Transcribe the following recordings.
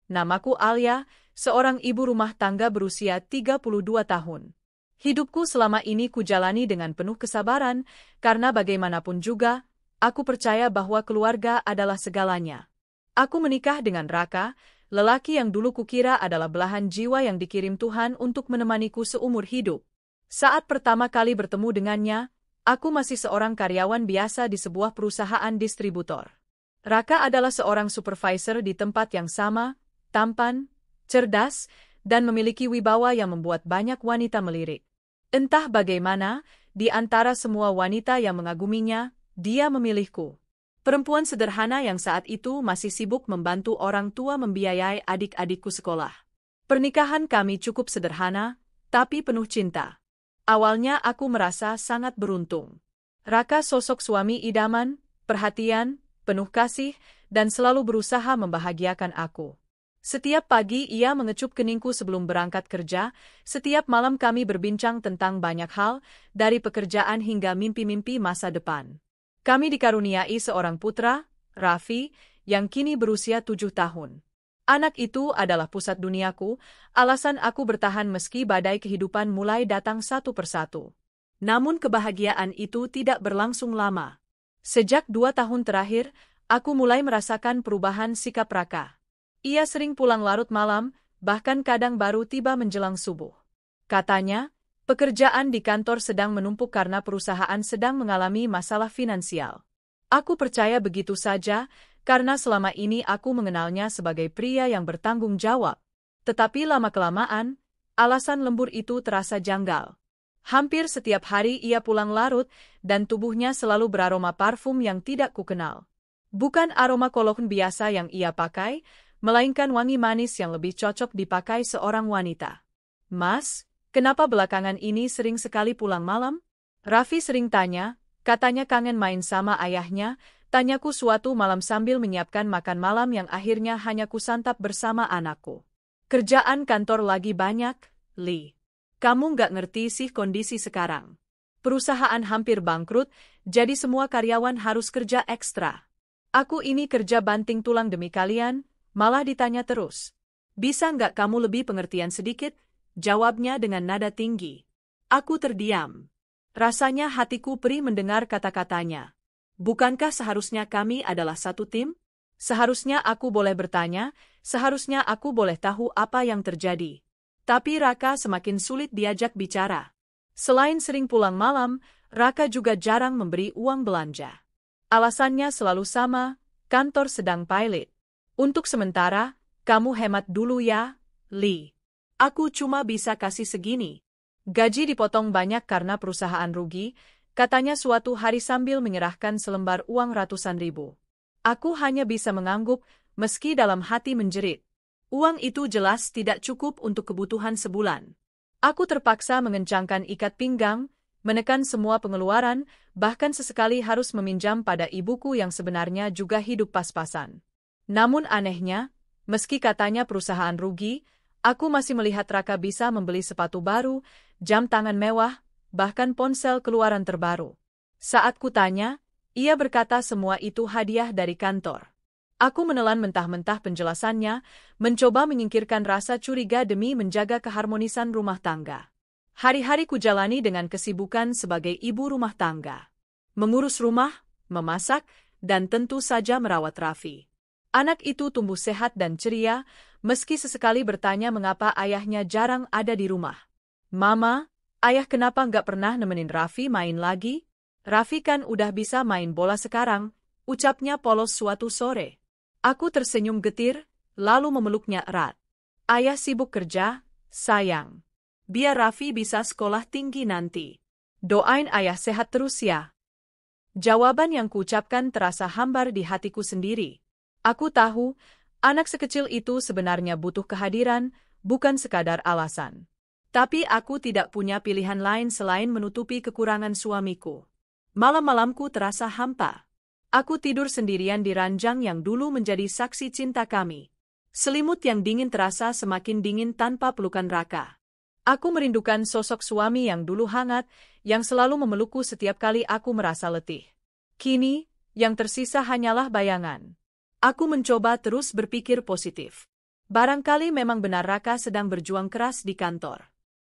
Namaku Alia, seorang ibu rumah tangga berusia 32 tahun. Hidupku selama ini kujalani dengan penuh kesabaran, karena bagaimanapun juga, aku percaya bahwa keluarga adalah segalanya. Aku menikah dengan Raka, lelaki yang dulu kukira adalah belahan jiwa yang dikirim Tuhan untuk menemaniku seumur hidup. Saat pertama kali bertemu dengannya, aku masih seorang karyawan biasa di sebuah perusahaan distributor. Raka adalah seorang supervisor di tempat yang sama, tampan, cerdas, dan memiliki wibawa yang membuat banyak wanita melirik. Entah bagaimana, di antara semua wanita yang mengaguminya, dia memilihku. Perempuan sederhana yang saat itu masih sibuk membantu orang tua membiayai adik-adikku sekolah. Pernikahan kami cukup sederhana, tapi penuh cinta. Awalnya aku merasa sangat beruntung. Raka sosok suami idaman, perhatian, penuh kasih, dan selalu berusaha membahagiakan aku. Setiap pagi ia mengecup keningku sebelum berangkat kerja, setiap malam kami berbincang tentang banyak hal, dari pekerjaan hingga mimpi-mimpi masa depan. Kami dikaruniai seorang putra, Raffi, yang kini berusia 7 tahun. Anak itu adalah pusat duniaku, alasan aku bertahan meski badai kehidupan mulai datang satu persatu. Namun kebahagiaan itu tidak berlangsung lama. Sejak 2 tahun terakhir, aku mulai merasakan perubahan sikap Raka. Ia sering pulang larut malam, bahkan kadang baru tiba menjelang subuh. Katanya, pekerjaan di kantor sedang menumpuk karena perusahaan sedang mengalami masalah finansial. Aku percaya begitu saja, karena selama ini aku mengenalnya sebagai pria yang bertanggung jawab. Tetapi lama-kelamaan, alasan lembur itu terasa janggal. Hampir setiap hari ia pulang larut, dan tubuhnya selalu beraroma parfum yang tidak kukenal. Bukan aroma kolon biasa yang ia pakai, melainkan wangi manis yang lebih cocok dipakai seorang wanita. Mas, kenapa belakangan ini sering sekali pulang malam? Raffi sering tanya, katanya kangen main sama ayahnya, tanyaku suatu malam sambil menyiapkan makan malam yang akhirnya hanya kusantap bersama anakku. Kerjaan kantor lagi banyak, Lee. Kamu nggak ngerti sih kondisi sekarang. Perusahaan hampir bangkrut, jadi semua karyawan harus kerja ekstra. Aku ini kerja banting tulang demi kalian, malah ditanya terus. Bisa nggak kamu lebih pengertian sedikit? Jawabnya dengan nada tinggi. Aku terdiam. Rasanya hatiku perih mendengar kata-katanya. Bukankah seharusnya kami adalah satu tim? Seharusnya aku boleh bertanya, seharusnya aku boleh tahu apa yang terjadi. Tapi Raka semakin sulit diajak bicara. Selain sering pulang malam, Raka juga jarang memberi uang belanja. Alasannya selalu sama, kantor sedang pilot. Untuk sementara, kamu hemat dulu ya, Lee. Aku cuma bisa kasih segini. Gaji dipotong banyak karena perusahaan rugi, katanya suatu hari sambil menyerahkan selembar uang ratusan ribu. Aku hanya bisa mengangguk, meski dalam hati menjerit. Uang itu jelas tidak cukup untuk kebutuhan sebulan. Aku terpaksa mengencangkan ikat pinggang, menekan semua pengeluaran, bahkan sesekali harus meminjam pada ibuku yang sebenarnya juga hidup pas-pasan. Namun anehnya, meski katanya perusahaan rugi, aku masih melihat Raka bisa membeli sepatu baru, jam tangan mewah, bahkan ponsel keluaran terbaru. Saat kutanya, ia berkata semua itu hadiah dari kantor. Aku menelan mentah-mentah penjelasannya, mencoba menyingkirkan rasa curiga demi menjaga keharmonisan rumah tangga. Hari-hari kujalani dengan kesibukan sebagai ibu rumah tangga. Mengurus rumah, memasak, dan tentu saja merawat Raffi. Anak itu tumbuh sehat dan ceria, meski sesekali bertanya mengapa ayahnya jarang ada di rumah. Mama, ayah kenapa nggak pernah nemenin Raffi main lagi? Raffi kan udah bisa main bola sekarang, ucapnya polos suatu sore. Aku tersenyum getir, lalu memeluknya erat. Ayah sibuk kerja, sayang. Biar Raffi bisa sekolah tinggi nanti. Doain ayah sehat terus ya. Jawaban yang kuucapkan terasa hambar di hatiku sendiri. Aku tahu, anak sekecil itu sebenarnya butuh kehadiran, bukan sekadar alasan. Tapi aku tidak punya pilihan lain selain menutupi kekurangan suamiku. Malam-malamku terasa hampa. Aku tidur sendirian di ranjang yang dulu menjadi saksi cinta kami. Selimut yang dingin terasa semakin dingin tanpa pelukan Raka. Aku merindukan sosok suami yang dulu hangat, yang selalu memelukku setiap kali aku merasa letih. Kini, yang tersisa hanyalah bayangan. Aku mencoba terus berpikir positif. Barangkali memang benar Raka sedang berjuang keras di kantor.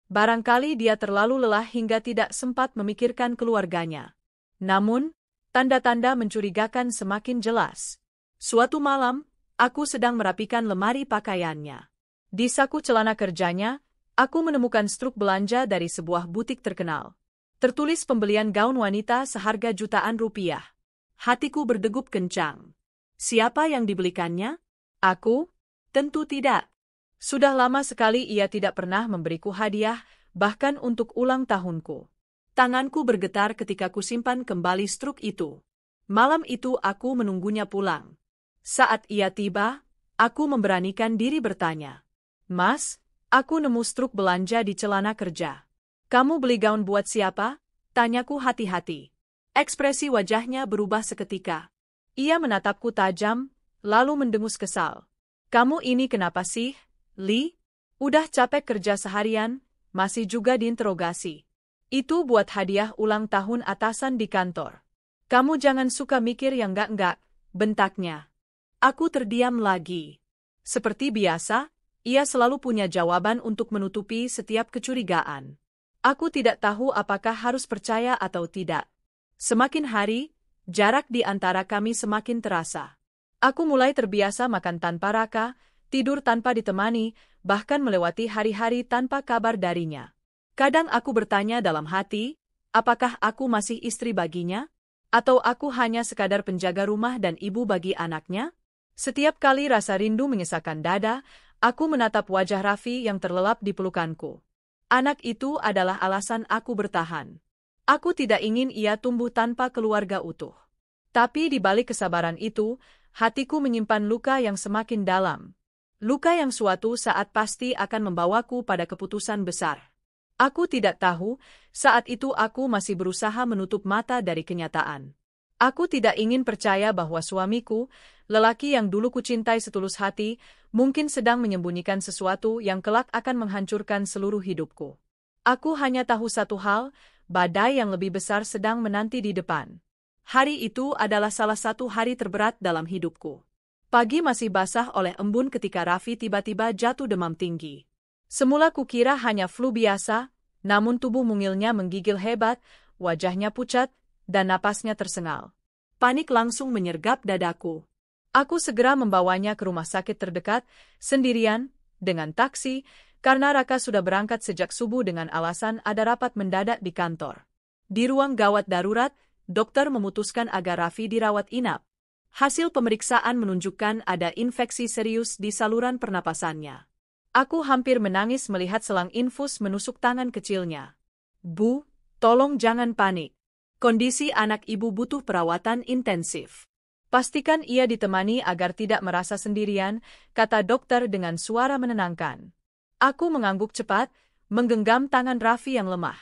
Barangkali dia terlalu lelah hingga tidak sempat memikirkan keluarganya. Namun, tanda-tanda mencurigakan semakin jelas. Suatu malam, aku sedang merapikan lemari pakaiannya. Di saku celana kerjanya, aku menemukan struk belanja dari sebuah butik terkenal. Tertulis pembelian gaun wanita seharga jutaan rupiah. Hatiku berdegup kencang. Siapa yang dibelikannya? Aku? Tentu tidak. Sudah lama sekali ia tidak pernah memberiku hadiah, bahkan untuk ulang tahunku. Tanganku bergetar ketika kusimpan kembali struk itu. Malam itu aku menunggunya pulang. Saat ia tiba, aku memberanikan diri bertanya. Mas, aku nemu struk belanja di celana kerja. Kamu beli gaun buat siapa? Tanyaku hati-hati. Ekspresi wajahnya berubah seketika. Ia menatapku tajam, lalu mendengus kesal. Kamu ini kenapa sih, Li? Udah capek kerja seharian, masih juga diinterogasi. Itu buat hadiah ulang tahun atasan di kantor. Kamu jangan suka mikir yang enggak-enggak, bentaknya. Aku terdiam lagi. Seperti biasa, ia selalu punya jawaban untuk menutupi setiap kecurigaan. Aku tidak tahu apakah harus percaya atau tidak. Semakin hari, jarak di antara kami semakin terasa. Aku mulai terbiasa makan tanpa Raka, tidur tanpa ditemani, bahkan melewati hari-hari tanpa kabar darinya. Kadang aku bertanya dalam hati, apakah aku masih istri baginya? Atau aku hanya sekadar penjaga rumah dan ibu bagi anaknya? Setiap kali rasa rindu mengesahkan dada, aku menatap wajah Raffi yang terlelap di pelukanku. Anak itu adalah alasan aku bertahan. Aku tidak ingin ia tumbuh tanpa keluarga utuh. Tapi di balik kesabaran itu, hatiku menyimpan luka yang semakin dalam. Luka yang suatu saat pasti akan membawaku pada keputusan besar. Aku tidak tahu, saat itu aku masih berusaha menutup mata dari kenyataan. Aku tidak ingin percaya bahwa suamiku, lelaki yang dulu kucintai setulus hati, mungkin sedang menyembunyikan sesuatu yang kelak akan menghancurkan seluruh hidupku. Aku hanya tahu satu hal, badai yang lebih besar sedang menanti di depan. Hari itu adalah salah satu hari terberat dalam hidupku. Pagi masih basah oleh embun ketika Raffi tiba-tiba jatuh demam tinggi. Semula kukira hanya flu biasa, namun tubuh mungilnya menggigil hebat, wajahnya pucat, dan napasnya tersengal. Panik langsung menyergap dadaku. Aku segera membawanya ke rumah sakit terdekat, sendirian, dengan taksi, karena Raka sudah berangkat sejak subuh dengan alasan ada rapat mendadak di kantor. Di ruang gawat darurat, dokter memutuskan agar Raffi dirawat inap. Hasil pemeriksaan menunjukkan ada infeksi serius di saluran pernapasannya. Aku hampir menangis melihat selang infus menusuk tangan kecilnya. Bu, tolong jangan panik. Kondisi anak ibu butuh perawatan intensif. Pastikan ia ditemani agar tidak merasa sendirian, kata dokter dengan suara menenangkan. Aku mengangguk cepat, menggenggam tangan Raffi yang lemah.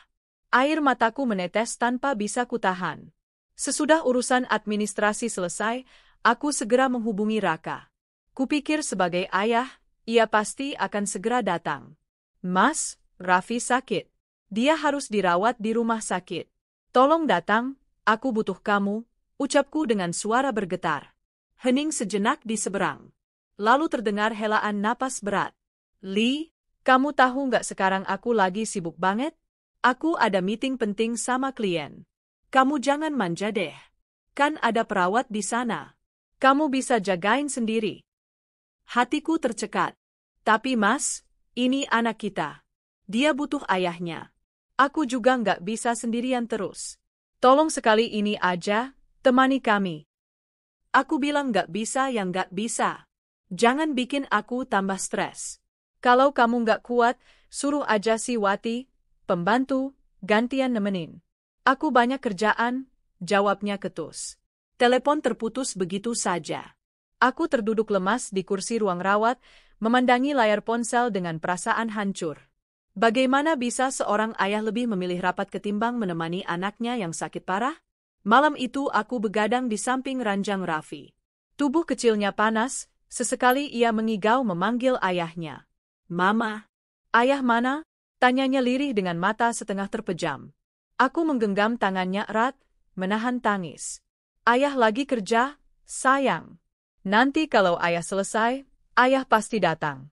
Air mataku menetes tanpa bisa kutahan. Sesudah urusan administrasi selesai, aku segera menghubungi Raka. Kupikir sebagai ayah, ia pasti akan segera datang. Mas, Raffi sakit. Dia harus dirawat di rumah sakit. Tolong datang, aku butuh kamu, ucapku dengan suara bergetar. Hening sejenak di seberang. Lalu terdengar helaan napas berat. Li, kamu tahu nggak sekarang aku lagi sibuk banget? Aku ada meeting penting sama klien. Kamu jangan manja deh. Kan ada perawat di sana. Kamu bisa jagain sendiri. Hatiku tercekat. Tapi mas, ini anak kita. Dia butuh ayahnya. Aku juga nggak bisa sendirian terus. Tolong sekali ini aja, temani kami. Aku bilang nggak bisa yang nggak bisa. Jangan bikin aku tambah stres. Kalau kamu nggak kuat, suruh aja si Wati, pembantu, gantian nemenin. Aku banyak kerjaan, jawabnya ketus. Telepon terputus begitu saja. Aku terduduk lemas di kursi ruang rawat, memandangi layar ponsel dengan perasaan hancur. Bagaimana bisa seorang ayah lebih memilih rapat ketimbang menemani anaknya yang sakit parah? Malam itu aku begadang di samping ranjang Raffi. Tubuh kecilnya panas, sesekali ia mengigau memanggil ayahnya. Mama. Ayah mana? Tanyanya lirih dengan mata setengah terpejam. Aku menggenggam tangannya erat, menahan tangis. Ayah lagi kerja, sayang. Nanti kalau ayah selesai, Ayah pasti datang.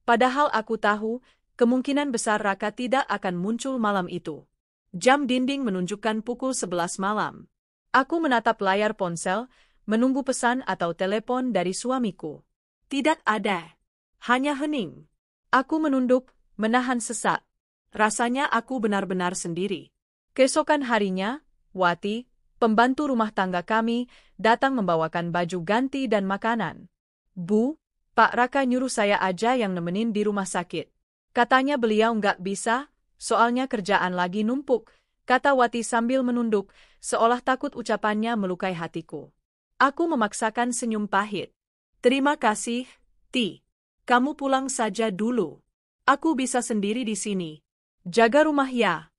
Padahal aku tahu, kemungkinan besar Raka tidak akan muncul malam itu. Jam dinding menunjukkan pukul 11 malam. Aku menatap layar ponsel, menunggu pesan atau telepon dari suamiku. Tidak ada. Hanya hening. Aku menunduk, menahan sesak. Rasanya aku benar-benar sendiri. Keesokan harinya, Wati, pembantu rumah tangga kami, datang membawakan baju ganti dan makanan. Bu, Pak Raka nyuruh saya aja yang nemenin di rumah sakit. Katanya beliau nggak bisa, soalnya kerjaan lagi numpuk, kata Wati sambil menunduk, seolah takut ucapannya melukai hatiku. Aku memaksakan senyum pahit. Terima kasih, Ti. Kamu pulang saja dulu. Aku bisa sendiri di sini. Jaga rumah ya.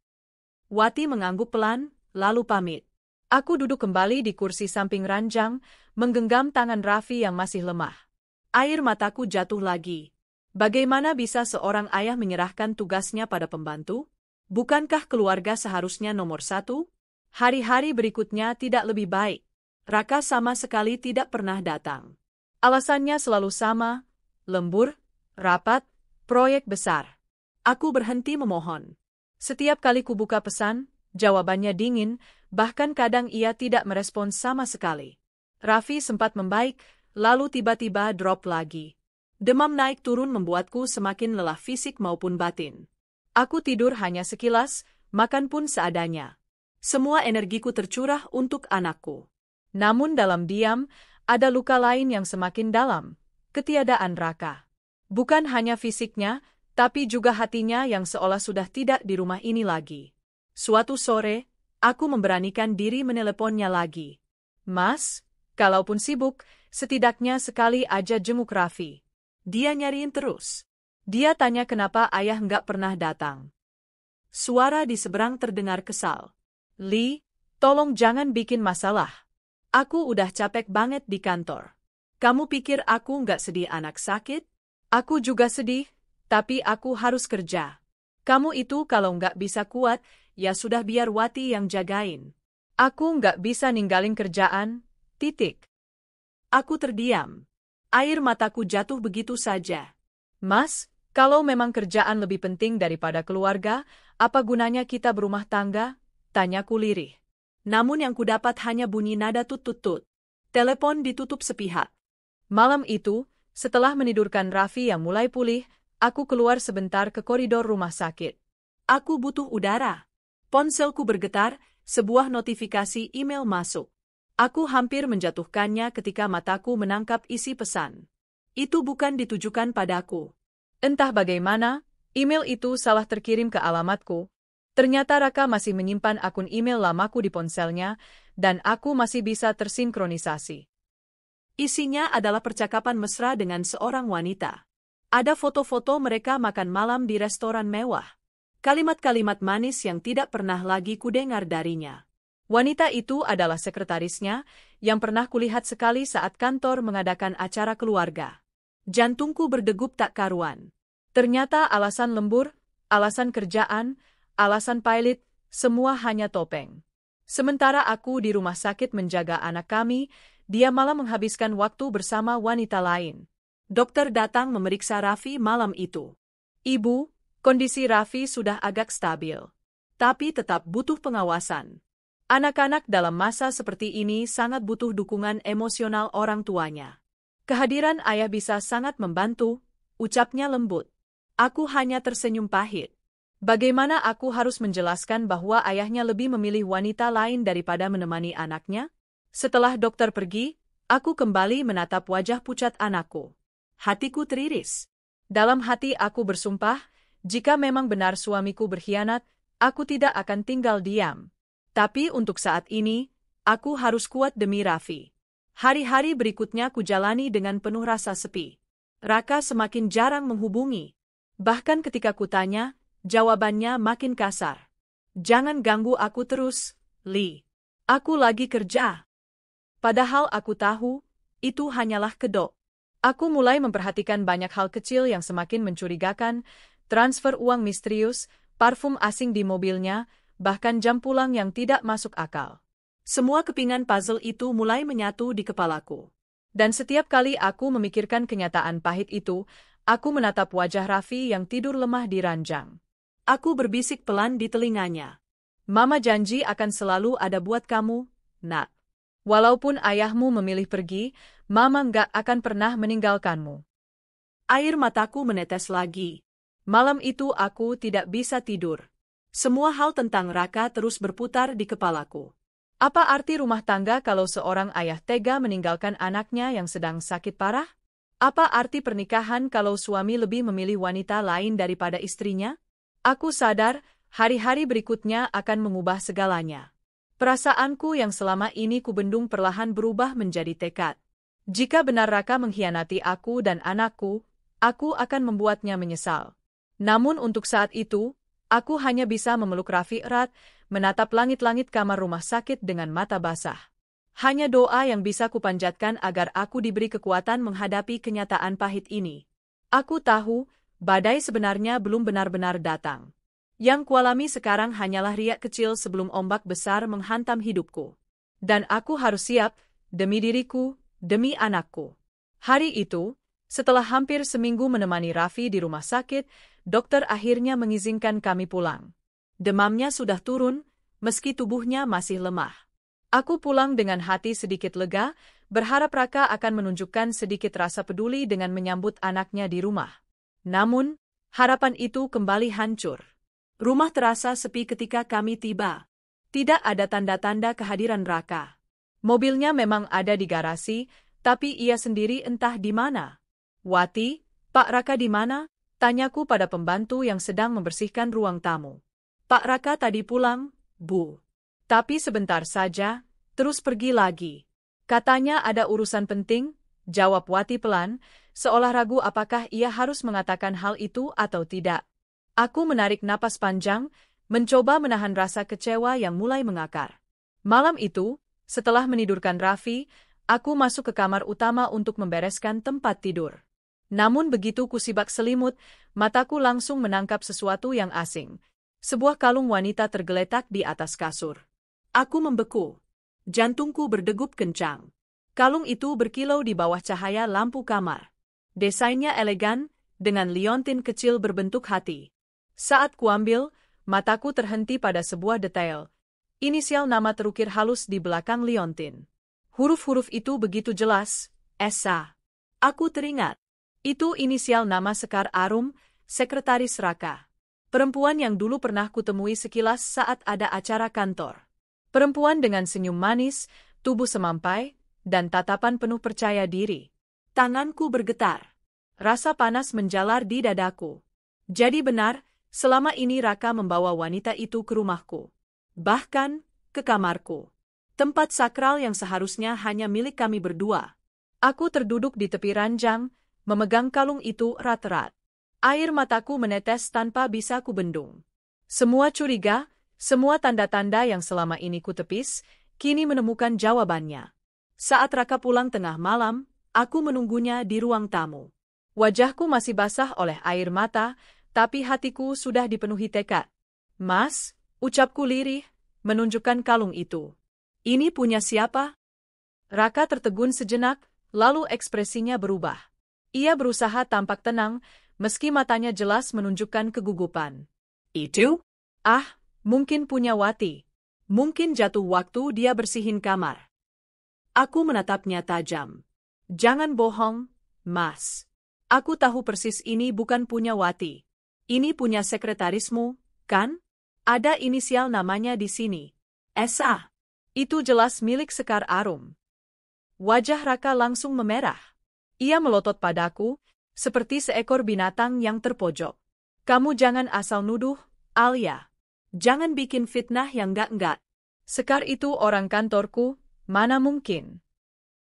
Wati mengangguk pelan, lalu pamit. Aku duduk kembali di kursi samping ranjang, menggenggam tangan Raffi yang masih lemah. Air mataku jatuh lagi. Bagaimana bisa seorang ayah menyerahkan tugasnya pada pembantu? Bukankah keluarga seharusnya nomor satu? Hari-hari berikutnya tidak lebih baik. Raka sama sekali tidak pernah datang. Alasannya selalu sama, lembur, rapat, proyek besar. Aku berhenti memohon. Setiap kali kubuka pesan, jawabannya dingin, bahkan kadang ia tidak merespons sama sekali. Raffi sempat membaik, lalu tiba-tiba drop lagi. Demam naik turun membuatku semakin lelah fisik maupun batin. Aku tidur hanya sekilas, makan pun seadanya. Semua energiku tercurah untuk anakku. Namun dalam diam, ada luka lain yang semakin dalam, ketiadaan Raka. Bukan hanya fisiknya, tapi juga hatinya yang seolah sudah tidak di rumah ini lagi. Suatu sore, aku memberanikan diri meneleponnya lagi. Mas, kalaupun sibuk, setidaknya sekali aja jenguk Raffi. Dia nyariin terus. Dia tanya kenapa ayah nggak pernah datang. Suara di seberang terdengar kesal. Li, tolong jangan bikin masalah. Aku udah capek banget di kantor. Kamu pikir aku nggak sedih anak sakit? Aku juga sedih, tapi aku harus kerja. Kamu itu kalau nggak bisa kuat, ya sudah biar Wati yang jagain. Aku nggak bisa ninggalin kerjaan, titik. Aku terdiam. Air mataku jatuh begitu saja. Mas, kalau memang kerjaan lebih penting daripada keluarga, apa gunanya kita berumah tangga? Tanyaku lirih. Namun yang kudapat hanya bunyi nada tut-tut-tut. Telepon ditutup sepihak. Malam itu, setelah menidurkan Raffi yang mulai pulih, aku keluar sebentar ke koridor rumah sakit. Aku butuh udara. Ponselku bergetar, sebuah notifikasi email masuk. Aku hampir menjatuhkannya ketika mataku menangkap isi pesan. Itu bukan ditujukan padaku. Entah bagaimana, email itu salah terkirim ke alamatku. Ternyata Raka masih menyimpan akun email lamaku di ponselnya, dan aku masih bisa tersinkronisasi. Isinya adalah percakapan mesra dengan seorang wanita. Ada foto-foto mereka makan malam di restoran mewah. Kalimat-kalimat manis yang tidak pernah lagi kudengar darinya. Wanita itu adalah sekretarisnya, yang pernah kulihat sekali saat kantor mengadakan acara keluarga. Jantungku berdegup tak karuan. Ternyata alasan lembur, alasan kerjaan, alasan pilot, semua hanya topeng. Sementara aku di rumah sakit menjaga anak kami, dia malah menghabiskan waktu bersama wanita lain. Dokter datang memeriksa Raffi malam itu. Ibu, kondisi Raffi sudah agak stabil. Tapi tetap butuh pengawasan. Anak-anak dalam masa seperti ini sangat butuh dukungan emosional orang tuanya. Kehadiran ayah bisa sangat membantu, ucapnya lembut. Aku hanya tersenyum pahit. Bagaimana aku harus menjelaskan bahwa ayahnya lebih memilih wanita lain daripada menemani anaknya? Setelah dokter pergi, aku kembali menatap wajah pucat anakku. Hatiku teriris. Dalam hati aku bersumpah, jika memang benar suamiku berkhianat, aku tidak akan tinggal diam. Tapi untuk saat ini, aku harus kuat demi Raffi. Hari-hari berikutnya kujalani dengan penuh rasa sepi. Raka semakin jarang menghubungi. Bahkan ketika kutanya, jawabannya makin kasar. Jangan ganggu aku terus, Li. Aku lagi kerja. Padahal aku tahu, itu hanyalah kedok. Aku mulai memperhatikan banyak hal kecil yang semakin mencurigakan, transfer uang misterius, parfum asing di mobilnya, bahkan jam pulang yang tidak masuk akal. Semua kepingan puzzle itu mulai menyatu di kepalaku. Dan setiap kali aku memikirkan kenyataan pahit itu, aku menatap wajah Raffi yang tidur lemah di ranjang. Aku berbisik pelan di telinganya. Mama janji akan selalu ada buat kamu, nak. Walaupun ayahmu memilih pergi, Mama nggak akan pernah meninggalkanmu. Air mataku menetes lagi. Malam itu aku tidak bisa tidur. Semua hal tentang Raka terus berputar di kepalaku. Apa arti rumah tangga kalau seorang ayah tega meninggalkan anaknya yang sedang sakit parah? Apa arti pernikahan kalau suami lebih memilih wanita lain daripada istrinya? Aku sadar, hari-hari berikutnya akan mengubah segalanya. Perasaanku yang selama ini kubendung perlahan berubah menjadi tekad. Jika benar Raka mengkhianati aku dan anakku, aku akan membuatnya menyesal. Namun untuk saat itu, aku hanya bisa memeluk Raffi erat, menatap langit-langit kamar rumah sakit dengan mata basah. Hanya doa yang bisa kupanjatkan agar aku diberi kekuatan menghadapi kenyataan pahit ini. Aku tahu, badai sebenarnya belum benar-benar datang. Yang kualami sekarang hanyalah riak kecil sebelum ombak besar menghantam hidupku. Dan aku harus siap, demi diriku, demi anakku. Hari itu, setelah hampir seminggu menemani Raffi di rumah sakit, dokter akhirnya mengizinkan kami pulang. Demamnya sudah turun, meski tubuhnya masih lemah. Aku pulang dengan hati sedikit lega, berharap Raka akan menunjukkan sedikit rasa peduli dengan menyambut anaknya di rumah. Namun, harapan itu kembali hancur. Rumah terasa sepi ketika kami tiba. Tidak ada tanda-tanda kehadiran Raka. Mobilnya memang ada di garasi, tapi ia sendiri entah di mana. Wati, Pak Raka di mana? Tanyaku pada pembantu yang sedang membersihkan ruang tamu. Pak Raka tadi pulang, Bu. Tapi sebentar saja, terus pergi lagi. Katanya ada urusan penting, jawab Wati pelan, seolah ragu apakah ia harus mengatakan hal itu atau tidak. Aku menarik napas panjang, mencoba menahan rasa kecewa yang mulai mengakar. Malam itu, setelah menidurkan Raffi, aku masuk ke kamar utama untuk membereskan tempat tidur. Namun begitu kusibak selimut, mataku langsung menangkap sesuatu yang asing. Sebuah kalung wanita tergeletak di atas kasur. Aku membeku. Jantungku berdegup kencang. Kalung itu berkilau di bawah cahaya lampu kamar. Desainnya elegan, dengan liontin kecil berbentuk hati. Saat kuambil, mataku terhenti pada sebuah detail. Inisial nama terukir halus di belakang liontin. Huruf-huruf itu begitu jelas, Esa. Aku teringat. Itu inisial nama Sekar Arum, sekretaris Raka. Perempuan yang dulu pernah kutemui sekilas saat ada acara kantor. Perempuan dengan senyum manis, tubuh semampai, dan tatapan penuh percaya diri. Tanganku bergetar. Rasa panas menjalar di dadaku. Jadi benar, selama ini Raka membawa wanita itu ke rumahku. Bahkan, ke kamarku. Tempat sakral yang seharusnya hanya milik kami berdua. Aku terduduk di tepi ranjang, memegang kalung itu erat-erat. Air mataku menetes tanpa bisa kubendung. Semua curiga, semua tanda-tanda yang selama ini kutepis, kini menemukan jawabannya. Saat Raka pulang tengah malam, aku menunggunya di ruang tamu. Wajahku masih basah oleh air mata, tapi hatiku sudah dipenuhi tekad. Mas, ucapku lirih, menunjukkan kalung itu. Ini punya siapa? Raka tertegun sejenak, lalu ekspresinya berubah. Ia berusaha tampak tenang, meski matanya jelas menunjukkan kegugupan. Itu? Ah, mungkin punya Wati. Mungkin jatuh waktu dia bersihin kamar. Aku menatapnya tajam. Jangan bohong, Mas. Aku tahu persis ini bukan punya Wati. Ini punya sekretarismu, kan? Ada inisial namanya di sini. Esa. Itu jelas milik Sekar Arum. Wajah Raka langsung memerah. Ia melotot padaku, seperti seekor binatang yang terpojok. Kamu jangan asal nuduh, Alia. Jangan bikin fitnah yang enggak-enggak. Sekar itu orang kantorku, mana mungkin.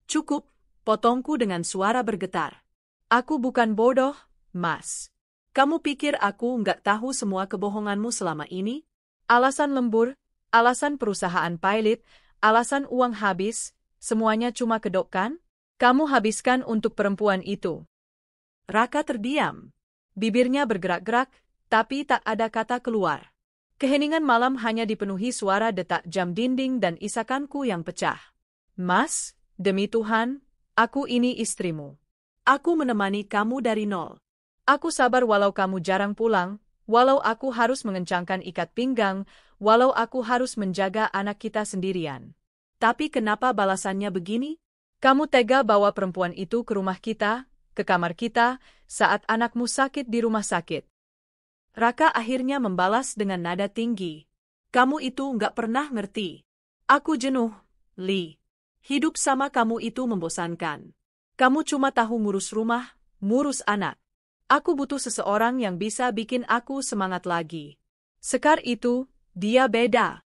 Cukup, potongku dengan suara bergetar. Aku bukan bodoh, Mas. Kamu pikir aku nggak tahu semua kebohonganmu selama ini? Alasan lembur, alasan perusahaan pilot, alasan uang habis, semuanya cuma kedok kan? Kamu habiskan untuk perempuan itu. Raka terdiam. Bibirnya bergerak-gerak, tapi tak ada kata keluar. Keheningan malam hanya dipenuhi suara detak jam dinding dan isakanku yang pecah. Mas, demi Tuhan, Aku ini istrimu. Aku menemani kamu dari nol. Aku sabar walau kamu jarang pulang, walau aku harus mengencangkan ikat pinggang, walau aku harus menjaga anak kita sendirian. Tapi kenapa balasannya begini? Kamu tega bawa perempuan itu ke rumah kita, ke kamar kita, saat anakmu sakit di rumah sakit. Raka akhirnya membalas dengan nada tinggi. Kamu itu nggak pernah ngerti. Aku jenuh, Lee. Hidup sama kamu itu membosankan. Kamu cuma tahu ngurus rumah, ngurus anak. Aku butuh seseorang yang bisa bikin aku semangat lagi. Sekar itu, dia beda.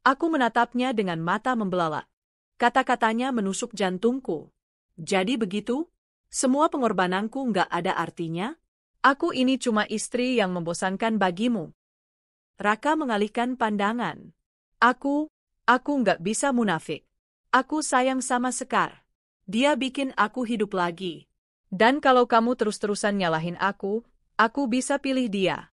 Aku menatapnya dengan mata membelalak. Kata-katanya menusuk jantungku. Jadi begitu? Semua pengorbananku nggak ada artinya? Aku ini cuma istri yang membosankan bagimu. Raka mengalihkan pandangan. Aku nggak bisa munafik. Aku sayang sama Sekar. Dia bikin aku hidup lagi. Dan kalau kamu terus-terusan nyalahin aku bisa pilih dia.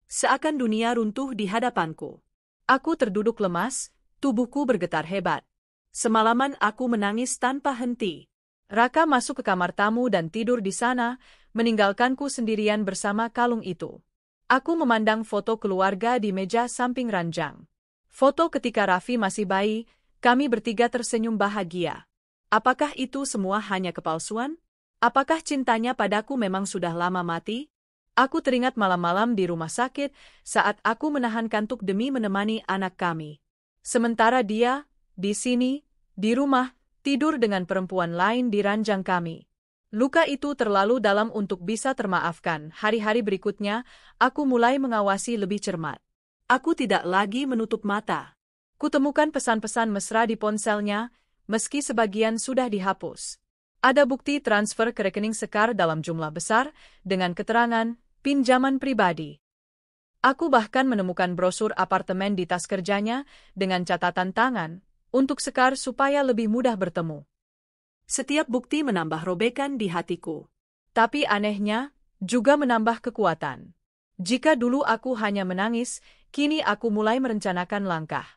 Seakan dunia runtuh di hadapanku. Aku terduduk lemas, tubuhku bergetar hebat. Semalaman aku menangis tanpa henti. Raka masuk ke kamar tamu dan tidur di sana, meninggalkanku sendirian bersama kalung itu. Aku memandang foto keluarga di meja samping ranjang. Foto ketika Raffi masih bayi, kami bertiga tersenyum bahagia. Apakah itu semua hanya kepalsuan? Apakah cintanya padaku memang sudah lama mati? Aku teringat malam-malam di rumah sakit saat aku menahan kantuk demi menemani anak kami. Sementara dia, di sini, di rumah, tidur dengan perempuan lain di ranjang kami. Luka itu terlalu dalam untuk bisa termaafkan. Hari-hari berikutnya, aku mulai mengawasi lebih cermat. Aku tidak lagi menutup mata. Kutemukan pesan-pesan mesra di ponselnya, meski sebagian sudah dihapus. Ada bukti transfer ke rekening Sekar dalam jumlah besar, dengan keterangan, pinjaman pribadi. Aku bahkan menemukan brosur apartemen di tas kerjanya, dengan catatan tangan, untuk Sekar supaya lebih mudah bertemu. Setiap bukti menambah robekan di hatiku. Tapi anehnya, juga menambah kekuatan. Jika dulu aku hanya menangis, kini aku mulai merencanakan langkah.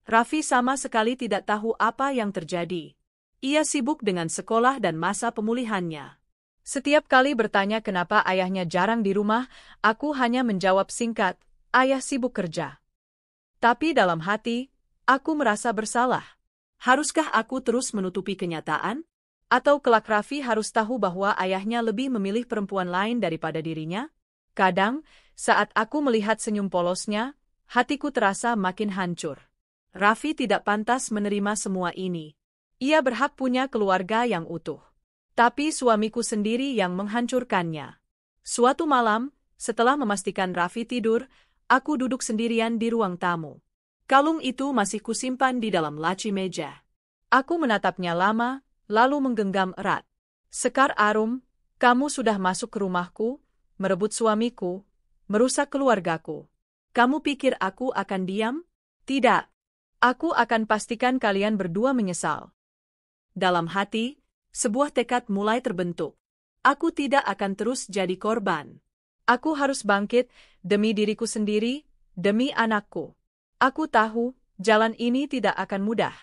Raffi sama sekali tidak tahu apa yang terjadi. Ia sibuk dengan sekolah dan masa pemulihannya. Setiap kali bertanya kenapa ayahnya jarang di rumah, aku hanya menjawab singkat, ayah sibuk kerja. Tapi dalam hati, aku merasa bersalah. Haruskah aku terus menutupi kenyataan? Atau kelak Raffi harus tahu bahwa ayahnya lebih memilih perempuan lain daripada dirinya? Kadang, saat aku melihat senyum polosnya, hatiku terasa makin hancur. Raffi tidak pantas menerima semua ini. Ia berhak punya keluarga yang utuh. Tapi suamiku sendiri yang menghancurkannya. Suatu malam, setelah memastikan Raffi tidur, aku duduk sendirian di ruang tamu. Kalung itu masih kusimpan di dalam laci meja. Aku menatapnya lama, lalu menggenggam erat. Sekar Arum, kamu sudah masuk ke rumahku, merebut suamiku, merusak keluargaku. Kamu pikir aku akan diam? Tidak. Aku akan pastikan kalian berdua menyesal. Dalam hati, sebuah tekad mulai terbentuk. Aku tidak akan terus jadi korban. Aku harus bangkit, demi diriku sendiri, demi anakku. Aku tahu, jalan ini tidak akan mudah.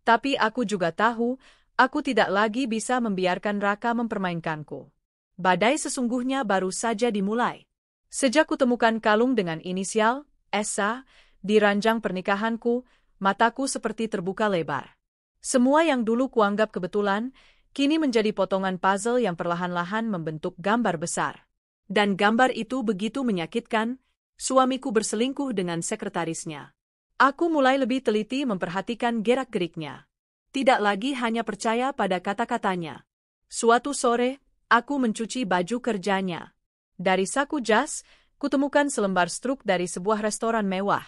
Tapi aku juga tahu, aku tidak lagi bisa membiarkan Raka mempermainkanku. Badai sesungguhnya baru saja dimulai. Sejak kutemukan kalung dengan inisial, Esa, di ranjang pernikahanku, mataku seperti terbuka lebar. Semua yang dulu kuanggap kebetulan, kini menjadi potongan puzzle yang perlahan-lahan membentuk gambar besar. Dan gambar itu begitu menyakitkan, suamiku berselingkuh dengan sekretarisnya. Aku mulai lebih teliti memperhatikan gerak-geriknya. Tidak lagi hanya percaya pada kata-katanya. Suatu sore, aku mencuci baju kerjanya. Dari saku jas, kutemukan selembar struk dari sebuah restoran mewah.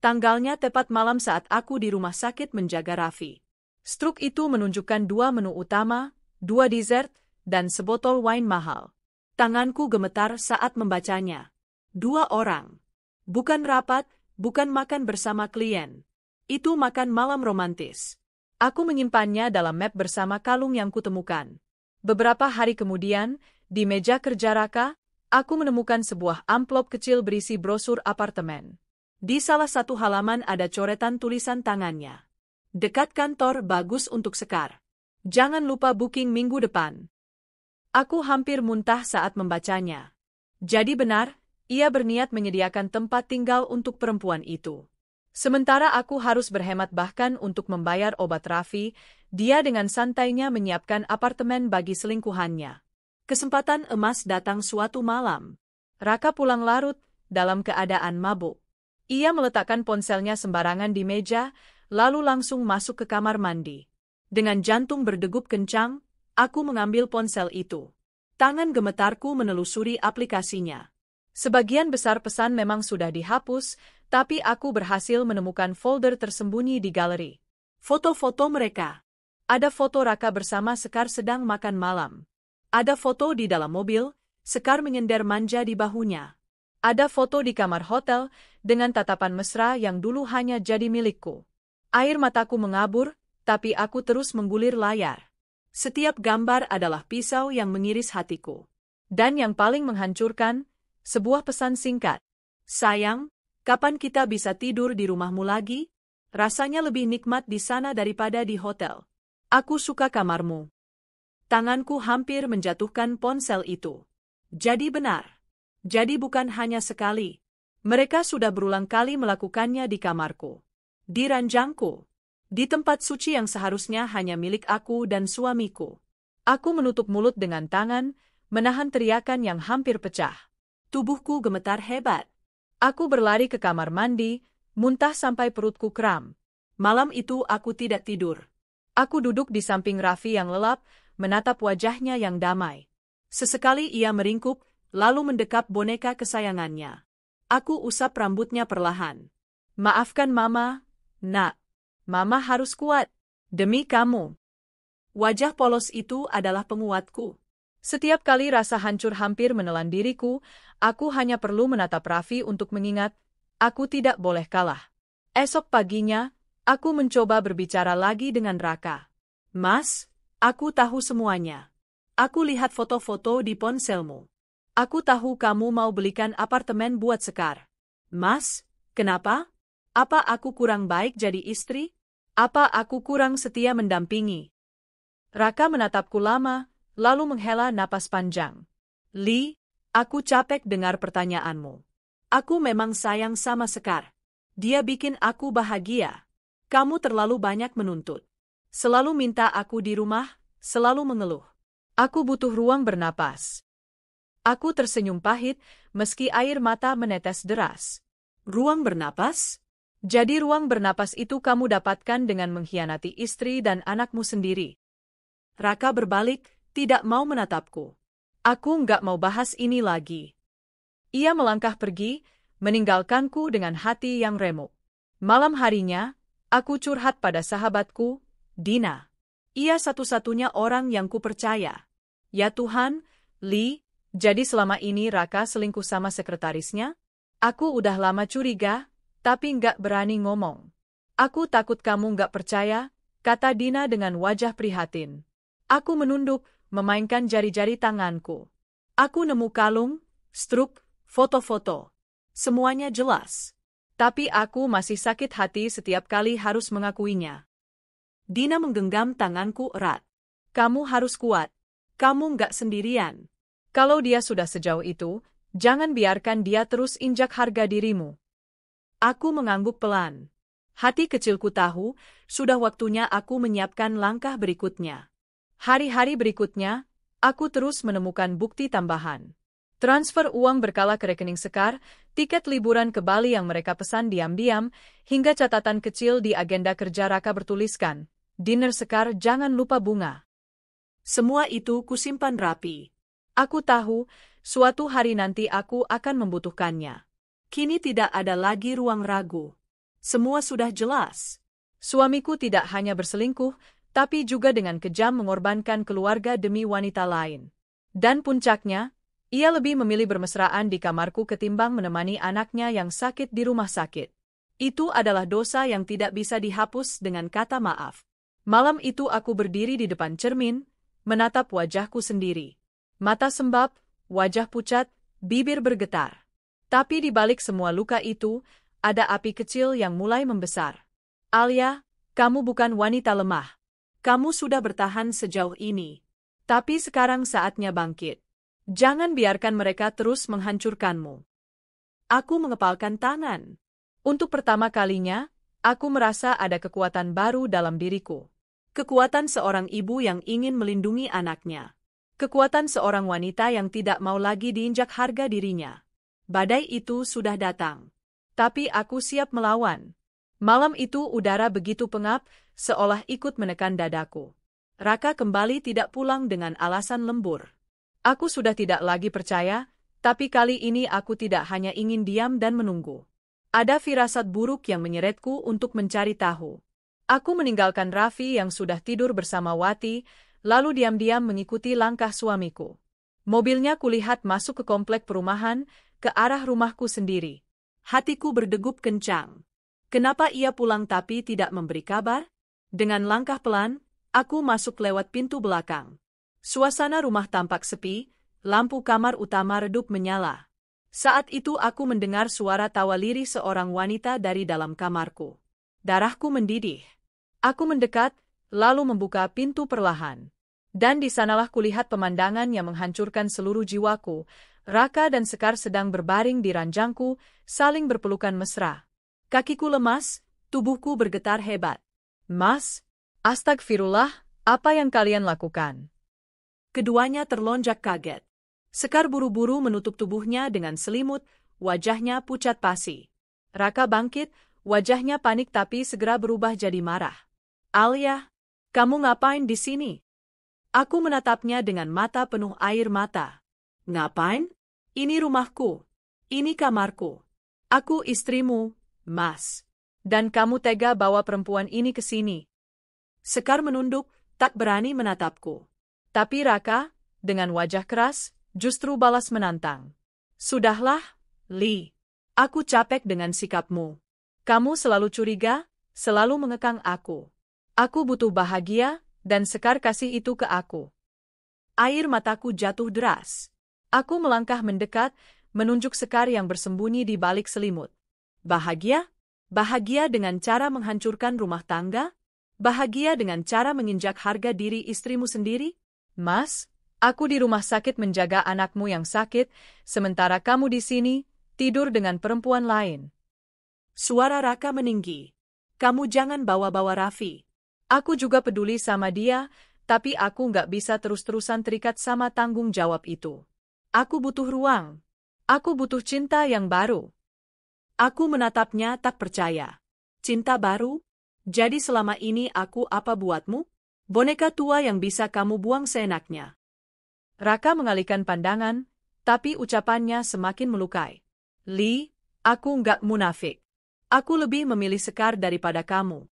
Tanggalnya tepat malam saat aku di rumah sakit menjaga Raffi. Struk itu menunjukkan 2 menu utama, 2 dessert, dan sebotol wine mahal. Tanganku gemetar saat membacanya. 2 orang. Bukan rapat, bukan makan bersama klien. Itu makan malam romantis. Aku menyimpannya dalam map bersama kalung yang kutemukan. Beberapa hari kemudian, di meja kerja Raka, aku menemukan sebuah amplop kecil berisi brosur apartemen. Di salah satu halaman ada coretan tulisan tangannya. Dekat kantor bagus untuk Sekar. Jangan lupa booking minggu depan. Aku hampir muntah saat membacanya. Jadi benar, ia berniat menyediakan tempat tinggal untuk perempuan itu. Sementara aku harus berhemat bahkan untuk membayar obat Raffi, dia dengan santainya menyiapkan apartemen bagi selingkuhannya. Kesempatan emas datang suatu malam. Raka pulang larut, dalam keadaan mabuk. Ia meletakkan ponselnya sembarangan di meja, lalu langsung masuk ke kamar mandi. Dengan jantung berdegup kencang, aku mengambil ponsel itu. Tangan gemetarku menelusuri aplikasinya. Sebagian besar pesan memang sudah dihapus, tapi aku berhasil menemukan folder tersembunyi di galeri. Foto-foto mereka. Ada foto Raka bersama Sekar sedang makan malam. Ada foto di dalam mobil, Sekar menyender manja di bahunya. Ada foto di kamar hotel, dengan tatapan mesra yang dulu hanya jadi milikku. Air mataku mengabur, tapi aku terus menggulir layar. Setiap gambar adalah pisau yang mengiris hatiku. Dan yang paling menghancurkan, sebuah pesan singkat. Sayang, kapan kita bisa tidur di rumahmu lagi? Rasanya lebih nikmat di sana daripada di hotel. Aku suka kamarmu. Tanganku hampir menjatuhkan ponsel itu. Jadi benar. Jadi bukan hanya sekali. Mereka sudah berulang kali melakukannya di kamarku. Di ranjangku. Di tempat suci yang seharusnya hanya milik aku dan suamiku. Aku menutup mulut dengan tangan, menahan teriakan yang hampir pecah. Tubuhku gemetar hebat. Aku berlari ke kamar mandi, muntah sampai perutku kram. Malam itu aku tidak tidur. Aku duduk di samping Raffi yang lelap, menatap wajahnya yang damai. Sesekali ia meringkuk, lalu mendekap boneka kesayangannya. Aku usap rambutnya perlahan. Maafkan Mama, Nak. Mama harus kuat. Demi kamu. Wajah polos itu adalah penguatku. Setiap kali rasa hancur hampir menelan diriku, aku hanya perlu menatap Raffi untuk mengingat, aku tidak boleh kalah. Esok paginya, aku mencoba berbicara lagi dengan Raka. Mas, aku tahu semuanya. Aku lihat foto-foto di ponselmu. Aku tahu kamu mau belikan apartemen buat Sekar. Mas, kenapa? Apa aku kurang baik jadi istri? Apa aku kurang setia mendampingi? Raka menatapku lama, lalu menghela napas panjang. Li, aku capek dengar pertanyaanmu. Aku memang sayang sama Sekar. Dia bikin aku bahagia. Kamu terlalu banyak menuntut. Selalu minta aku di rumah, selalu mengeluh. Aku butuh ruang bernapas. Aku tersenyum pahit, meski air mata menetes deras. Ruang bernapas? Jadi ruang bernapas itu kamu dapatkan dengan mengkhianati istri dan anakmu sendiri. Raka berbalik, tidak mau menatapku. Aku nggak mau bahas ini lagi. Ia melangkah pergi, meninggalkanku dengan hati yang remuk. Malam harinya, aku curhat pada sahabatku, Dina. Ia satu-satunya orang yang kupercaya. Ya Tuhan, Li, jadi selama ini Raka selingkuh sama sekretarisnya? Aku udah lama curiga, tapi nggak berani ngomong. Aku takut kamu nggak percaya, kata Dina dengan wajah prihatin. Aku menunduk, memainkan jari-jari tanganku. Aku nemu kalung, struk, foto-foto. Semuanya jelas. Tapi aku masih sakit hati setiap kali harus mengakuinya. Dina menggenggam tanganku erat. Kamu harus kuat. Kamu nggak sendirian. Kalau dia sudah sejauh itu, jangan biarkan dia terus injak harga dirimu. Aku mengangguk pelan. Hati kecilku tahu, sudah waktunya aku menyiapkan langkah berikutnya. Hari-hari berikutnya, aku terus menemukan bukti tambahan. Transfer uang berkala ke rekening Sekar, tiket liburan ke Bali yang mereka pesan diam-diam, hingga catatan kecil di agenda kerja Raka bertuliskan, dinner Sekar jangan lupa bunga. Semua itu kusimpan rapi. Aku tahu, suatu hari nanti aku akan membutuhkannya. Kini tidak ada lagi ruang ragu. Semua sudah jelas. Suamiku tidak hanya berselingkuh, tapi juga dengan kejam mengorbankan keluarga demi wanita lain. Dan puncaknya, ia lebih memilih bermesraan di kamarku ketimbang menemani anaknya yang sakit di rumah sakit. Itu adalah dosa yang tidak bisa dihapus dengan kata maaf. Malam itu aku berdiri di depan cermin, menatap wajahku sendiri. Mata sembab, wajah pucat, bibir bergetar. Tapi di balik semua luka itu, ada api kecil yang mulai membesar. Alia, kamu bukan wanita lemah. Kamu sudah bertahan sejauh ini. Tapi sekarang saatnya bangkit. Jangan biarkan mereka terus menghancurkanmu. Aku mengepalkan tangan. Untuk pertama kalinya, aku merasa ada kekuatan baru dalam diriku. Kekuatan seorang ibu yang ingin melindungi anaknya. Kekuatan seorang wanita yang tidak mau lagi diinjak harga dirinya. Badai itu sudah datang. Tapi aku siap melawan. Malam itu udara begitu pengap, seolah ikut menekan dadaku. Raka kembali tidak pulang dengan alasan lembur. Aku sudah tidak lagi percaya, tapi kali ini aku tidak hanya ingin diam dan menunggu. Ada firasat buruk yang menyeretku untuk mencari tahu. Aku meninggalkan Raffi yang sudah tidur bersama Wati, lalu diam-diam mengikuti langkah suamiku. Mobilnya kulihat masuk ke komplek perumahan, ke arah rumahku sendiri. Hatiku berdegup kencang. Kenapa ia pulang tapi tidak memberi kabar? Dengan langkah pelan, aku masuk lewat pintu belakang. Suasana rumah tampak sepi, lampu kamar utama redup menyala. Saat itu aku mendengar suara tawa lirih seorang wanita dari dalam kamarku. Darahku mendidih. Aku mendekat, lalu membuka pintu perlahan. Dan di sanalah kulihat pemandangan yang menghancurkan seluruh jiwaku. Raka dan Sekar sedang berbaring di ranjangku, saling berpelukan mesra. Kakiku lemas, tubuhku bergetar hebat. Mas, astagfirullah, apa yang kalian lakukan? Keduanya terlonjak kaget. Sekar buru-buru menutup tubuhnya dengan selimut, wajahnya pucat pasi. Raka bangkit, wajahnya panik tapi segera berubah jadi marah. Alia, kamu ngapain di sini? Aku menatapnya dengan mata penuh air mata. Ngapain? Ini rumahku. Ini kamarku. Aku istrimu, Mas. Dan kamu tega bawa perempuan ini ke sini. Sekar menunduk, tak berani menatapku. Tapi Raka, dengan wajah keras, justru balas menantang. Sudahlah, Li. Aku capek dengan sikapmu. Kamu selalu curiga, selalu mengekang aku. Aku butuh bahagia, dan Sekar kasih itu ke aku. Air mataku jatuh deras. Aku melangkah mendekat, menunjuk Sekar yang bersembunyi di balik selimut. Bahagia? Bahagia dengan cara menghancurkan rumah tangga? Bahagia dengan cara menginjak harga diri istrimu sendiri? Mas, aku di rumah sakit menjaga anakmu yang sakit, sementara kamu di sini, tidur dengan perempuan lain. Suara Raka meninggi. Kamu jangan bawa-bawa Raffi. Aku juga peduli sama dia, tapi aku nggak bisa terus-terusan terikat sama tanggung jawab itu. Aku butuh ruang. Aku butuh cinta yang baru. Aku menatapnya tak percaya. Cinta baru? Jadi selama ini aku apa buatmu? Boneka tua yang bisa kamu buang seenaknya. Raka mengalihkan pandangan, tapi ucapannya semakin melukai. Li, aku nggak munafik. Aku lebih memilih Sekar daripada kamu.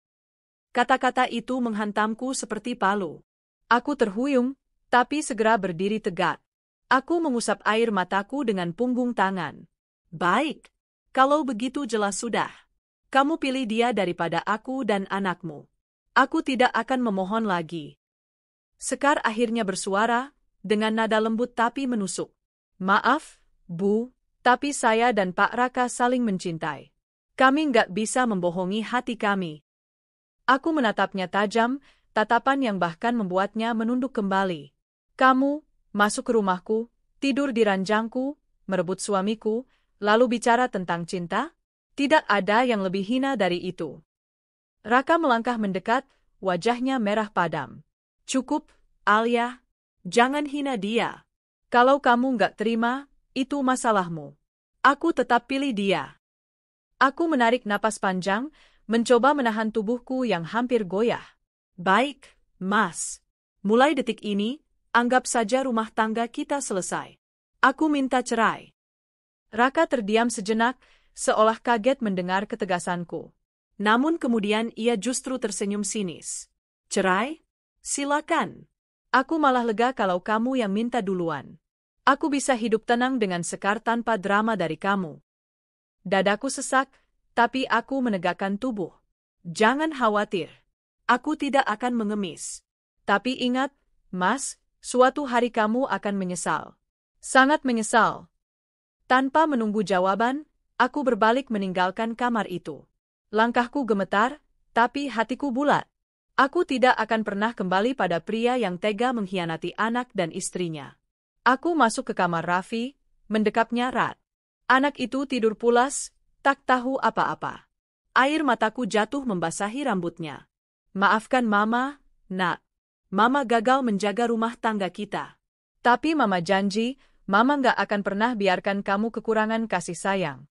Kata-kata itu menghantamku seperti palu. Aku terhuyung, tapi segera berdiri tegak. Aku mengusap air mataku dengan punggung tangan. Baik, kalau begitu jelas sudah. Kamu pilih dia daripada aku dan anakmu. Aku tidak akan memohon lagi. Sekar akhirnya bersuara, dengan nada lembut tapi menusuk. Maaf, Bu, tapi saya dan Pak Raka saling mencintai. Kami nggak bisa membohongi hati kami. Aku menatapnya tajam, tatapan yang bahkan membuatnya menunduk kembali. Kamu, masuk ke rumahku, tidur di ranjangku, merebut suamiku, lalu bicara tentang cinta? Tidak ada yang lebih hina dari itu. Raka melangkah mendekat, wajahnya merah padam. Cukup, Alia. Jangan hina dia. Kalau kamu nggak terima, itu masalahmu. Aku tetap pilih dia. Aku menarik napas panjang, mencoba menahan tubuhku yang hampir goyah. Baik, Mas. Mulai detik ini, anggap saja rumah tangga kita selesai. Aku minta cerai. Raka terdiam sejenak, seolah kaget mendengar ketegasanku. Namun kemudian ia justru tersenyum sinis. Cerai? Silakan. Aku malah lega kalau kamu yang minta duluan. Aku bisa hidup tenang dengan Sekar tanpa drama dari kamu. Dadaku sesak, tapi aku menegakkan tubuh. Jangan khawatir. Aku tidak akan mengemis. Tapi ingat, Mas, suatu hari kamu akan menyesal. Sangat menyesal. Tanpa menunggu jawaban, aku berbalik meninggalkan kamar itu. Langkahku gemetar, tapi hatiku bulat. Aku tidak akan pernah kembali pada pria yang tega mengkhianati anak dan istrinya. Aku masuk ke kamar Raffi, mendekapnya erat. Anak itu tidur pulas, tak tahu apa-apa. Air mataku jatuh membasahi rambutnya. Maafkan Mama, Nak. Mama gagal menjaga rumah tangga kita. Tapi Mama janji, Mama nggak akan pernah biarkan kamu kekurangan kasih sayang.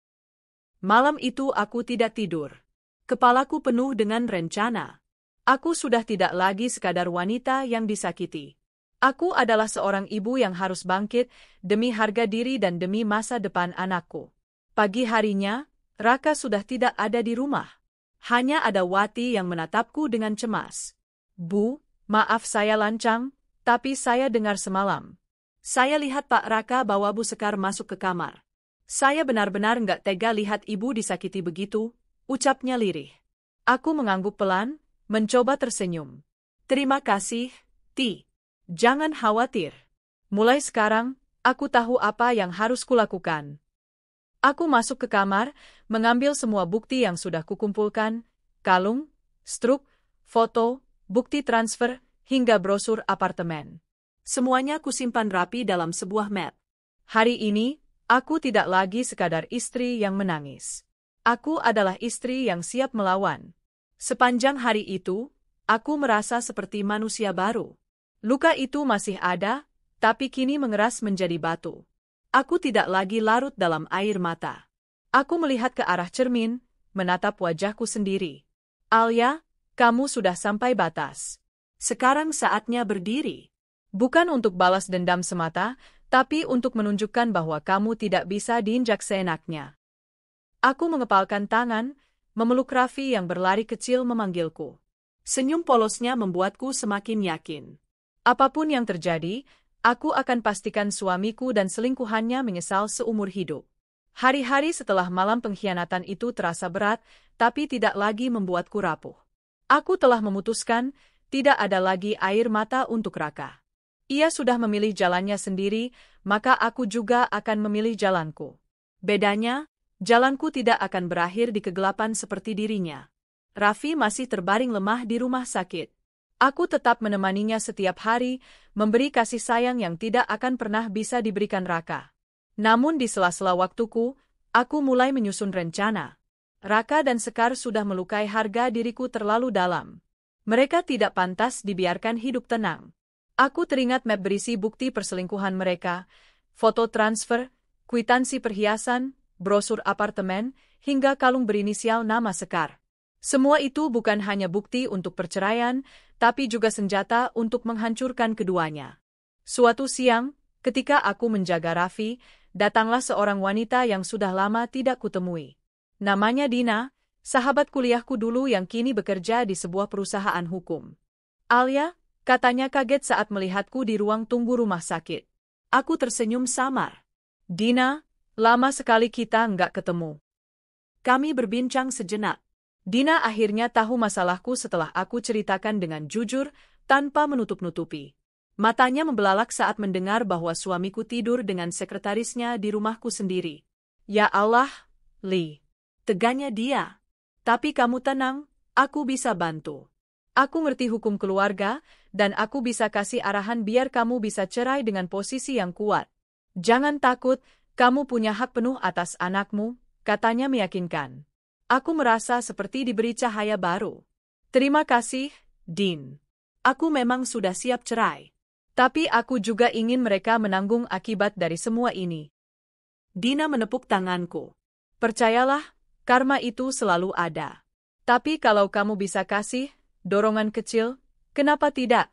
Malam itu aku tidak tidur. Kepalaku penuh dengan rencana. Aku sudah tidak lagi sekadar wanita yang disakiti. Aku adalah seorang ibu yang harus bangkit demi harga diri dan demi masa depan anakku. Pagi harinya, Raka sudah tidak ada di rumah. Hanya ada Wati yang menatapku dengan cemas. Bu, maaf saya lancang, tapi saya dengar semalam. Saya lihat Pak Raka bawa Bu Sekar masuk ke kamar. Saya benar-benar nggak tega lihat ibu disakiti begitu, ucapnya lirih. Aku mengangguk pelan, mencoba tersenyum. Terima kasih, Ti. Jangan khawatir. Mulai sekarang, aku tahu apa yang harus kulakukan. Aku masuk ke kamar, mengambil semua bukti yang sudah kukumpulkan, kalung, struk, foto, bukti transfer, hingga brosur apartemen. Semuanya kusimpan rapi dalam sebuah map. Hari ini, aku tidak lagi sekadar istri yang menangis. Aku adalah istri yang siap melawan. Sepanjang hari itu, aku merasa seperti manusia baru. Luka itu masih ada, tapi kini mengeras menjadi batu. Aku tidak lagi larut dalam air mata. Aku melihat ke arah cermin, menatap wajahku sendiri. Alia, kamu sudah sampai batas. Sekarang saatnya berdiri. Bukan untuk balas dendam semata, tapi untuk menunjukkan bahwa kamu tidak bisa diinjak seenaknya. Aku mengepalkan tangan, memeluk Raffi yang berlari kecil memanggilku. Senyum polosnya membuatku semakin yakin. Apapun yang terjadi, aku akan pastikan suamiku dan selingkuhannya menyesal seumur hidup. Hari-hari setelah malam pengkhianatan itu terasa berat, tapi tidak lagi membuatku rapuh. Aku telah memutuskan, tidak ada lagi air mata untuk Raka. Ia sudah memilih jalannya sendiri, maka aku juga akan memilih jalanku. Bedanya, jalanku tidak akan berakhir di kegelapan seperti dirinya. Raffi masih terbaring lemah di rumah sakit. Aku tetap menemaninya setiap hari, memberi kasih sayang yang tidak akan pernah bisa diberikan Raka. Namun di sela-sela waktuku, aku mulai menyusun rencana. Raka dan Sekar sudah melukai harga diriku terlalu dalam. Mereka tidak pantas dibiarkan hidup tenang. Aku teringat map berisi bukti perselingkuhan mereka, foto transfer, kwitansi perhiasan, brosur apartemen, hingga kalung berinisial nama Sekar. Semua itu bukan hanya bukti untuk perceraian, tapi juga senjata untuk menghancurkan keduanya. Suatu siang, ketika aku menjaga Raffi, datanglah seorang wanita yang sudah lama tidak kutemui. Namanya Dina, sahabat kuliahku dulu yang kini bekerja di sebuah perusahaan hukum. Alia, katanya kaget saat melihatku di ruang tunggu rumah sakit. Aku tersenyum samar. Dina, lama sekali kita nggak ketemu. Kami berbincang sejenak. Dina akhirnya tahu masalahku setelah aku ceritakan dengan jujur, tanpa menutup-nutupi. Matanya membelalak saat mendengar bahwa suamiku tidur dengan sekretarisnya di rumahku sendiri. Ya Allah, Li. Teganya dia. Tapi kamu tenang, aku bisa bantu. Aku ngerti hukum keluarga, dan aku bisa kasih arahan biar kamu bisa cerai dengan posisi yang kuat. Jangan takut, kamu punya hak penuh atas anakmu, katanya meyakinkan. Aku merasa seperti diberi cahaya baru. Terima kasih, Din. Aku memang sudah siap cerai. Tapi aku juga ingin mereka menanggung akibat dari semua ini. Dina menepuk tanganku. Percayalah, karma itu selalu ada. Tapi kalau kamu bisa kasih dorongan kecil, kenapa tidak?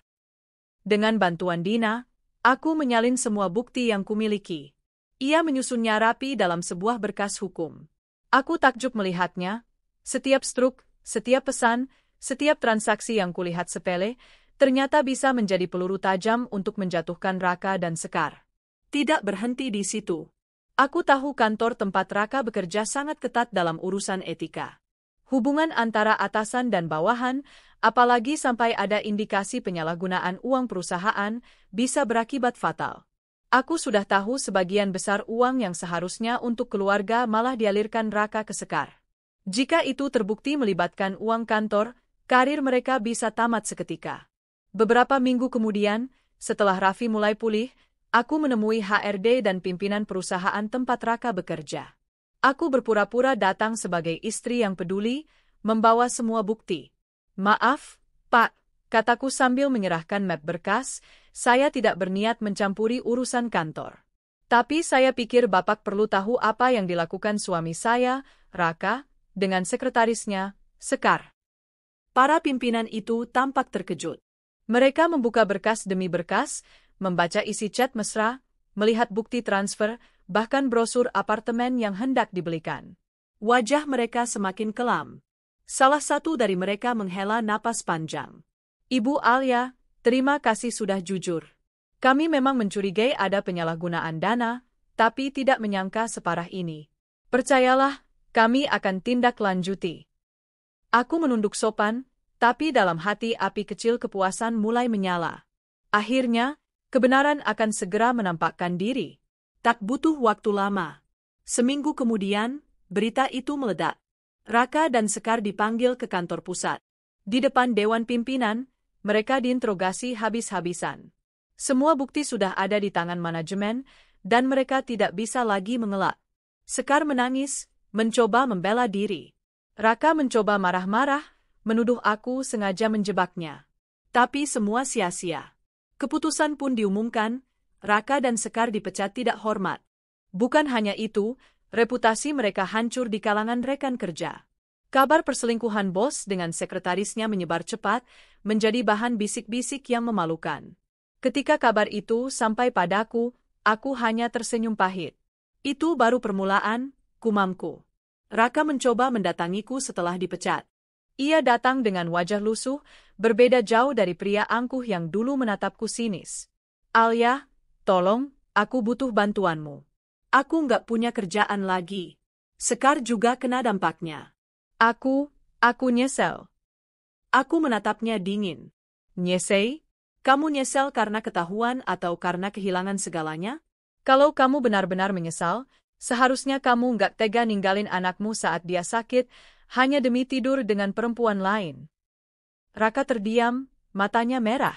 Dengan bantuan Dina, aku menyalin semua bukti yang kumiliki. Ia menyusunnya rapi dalam sebuah berkas hukum. Aku takjub melihatnya. Setiap struk, setiap pesan, setiap transaksi yang kulihat sepele, ternyata bisa menjadi peluru tajam untuk menjatuhkan Raka dan Sekar. Tidak berhenti di situ. Aku tahu kantor tempat Raka bekerja sangat ketat dalam urusan etika. Hubungan antara atasan dan bawahan, apalagi sampai ada indikasi penyalahgunaan uang perusahaan, bisa berakibat fatal. Aku sudah tahu sebagian besar uang yang seharusnya untuk keluarga malah dialirkan Raka ke Sekar. Jika itu terbukti melibatkan uang kantor, karir mereka bisa tamat seketika. Beberapa minggu kemudian, setelah Raffi mulai pulih, aku menemui HRD dan pimpinan perusahaan tempat Raka bekerja. Aku berpura-pura datang sebagai istri yang peduli, membawa semua bukti. Maaf, Pak, kataku sambil menyerahkan map berkas, saya tidak berniat mencampuri urusan kantor. Tapi saya pikir Bapak perlu tahu apa yang dilakukan suami saya, Raka, dengan sekretarisnya, Sekar. Para pimpinan itu tampak terkejut. Mereka membuka berkas demi berkas, membaca isi chat mesra, melihat bukti transfer, bahkan brosur apartemen yang hendak dibelikan. Wajah mereka semakin kelam. Salah satu dari mereka menghela napas panjang. Ibu Alia, terima kasih sudah jujur. Kami memang mencurigai ada penyalahgunaan dana, tapi tidak menyangka separah ini. Percayalah, kami akan tindak lanjuti. Aku menunduk sopan, tapi dalam hati api kecil kepuasan mulai menyala. Akhirnya, kebenaran akan segera menampakkan diri. Tak butuh waktu lama. Seminggu kemudian, berita itu meledak. Raka dan Sekar dipanggil ke kantor pusat. Di depan Dewan Pimpinan, mereka diinterogasi habis-habisan. Semua bukti sudah ada di tangan manajemen, dan mereka tidak bisa lagi mengelak. Sekar menangis, mencoba membela diri. Raka mencoba marah-marah, menuduh aku sengaja menjebaknya. Tapi semua sia-sia. Keputusan pun diumumkan, Raka dan Sekar dipecat tidak hormat. Bukan hanya itu, reputasi mereka hancur di kalangan rekan kerja. Kabar perselingkuhan bos dengan sekretarisnya menyebar cepat, menjadi bahan bisik-bisik yang memalukan. Ketika kabar itu sampai padaku, aku hanya tersenyum pahit. Itu baru permulaan, gumamku. Raka mencoba mendatangiku setelah dipecat. Ia datang dengan wajah lusuh, berbeda jauh dari pria angkuh yang dulu menatapku sinis. Alia, tolong, aku butuh bantuanmu. Aku nggak punya kerjaan lagi. Sekar juga kena dampaknya. Aku nyesel. Aku menatapnya dingin. Nyesei? Kamu nyesel karena ketahuan atau karena kehilangan segalanya? Kalau kamu benar-benar menyesal, seharusnya kamu nggak tega ninggalin anakmu saat dia sakit, hanya demi tidur dengan perempuan lain. Raka terdiam, matanya merah.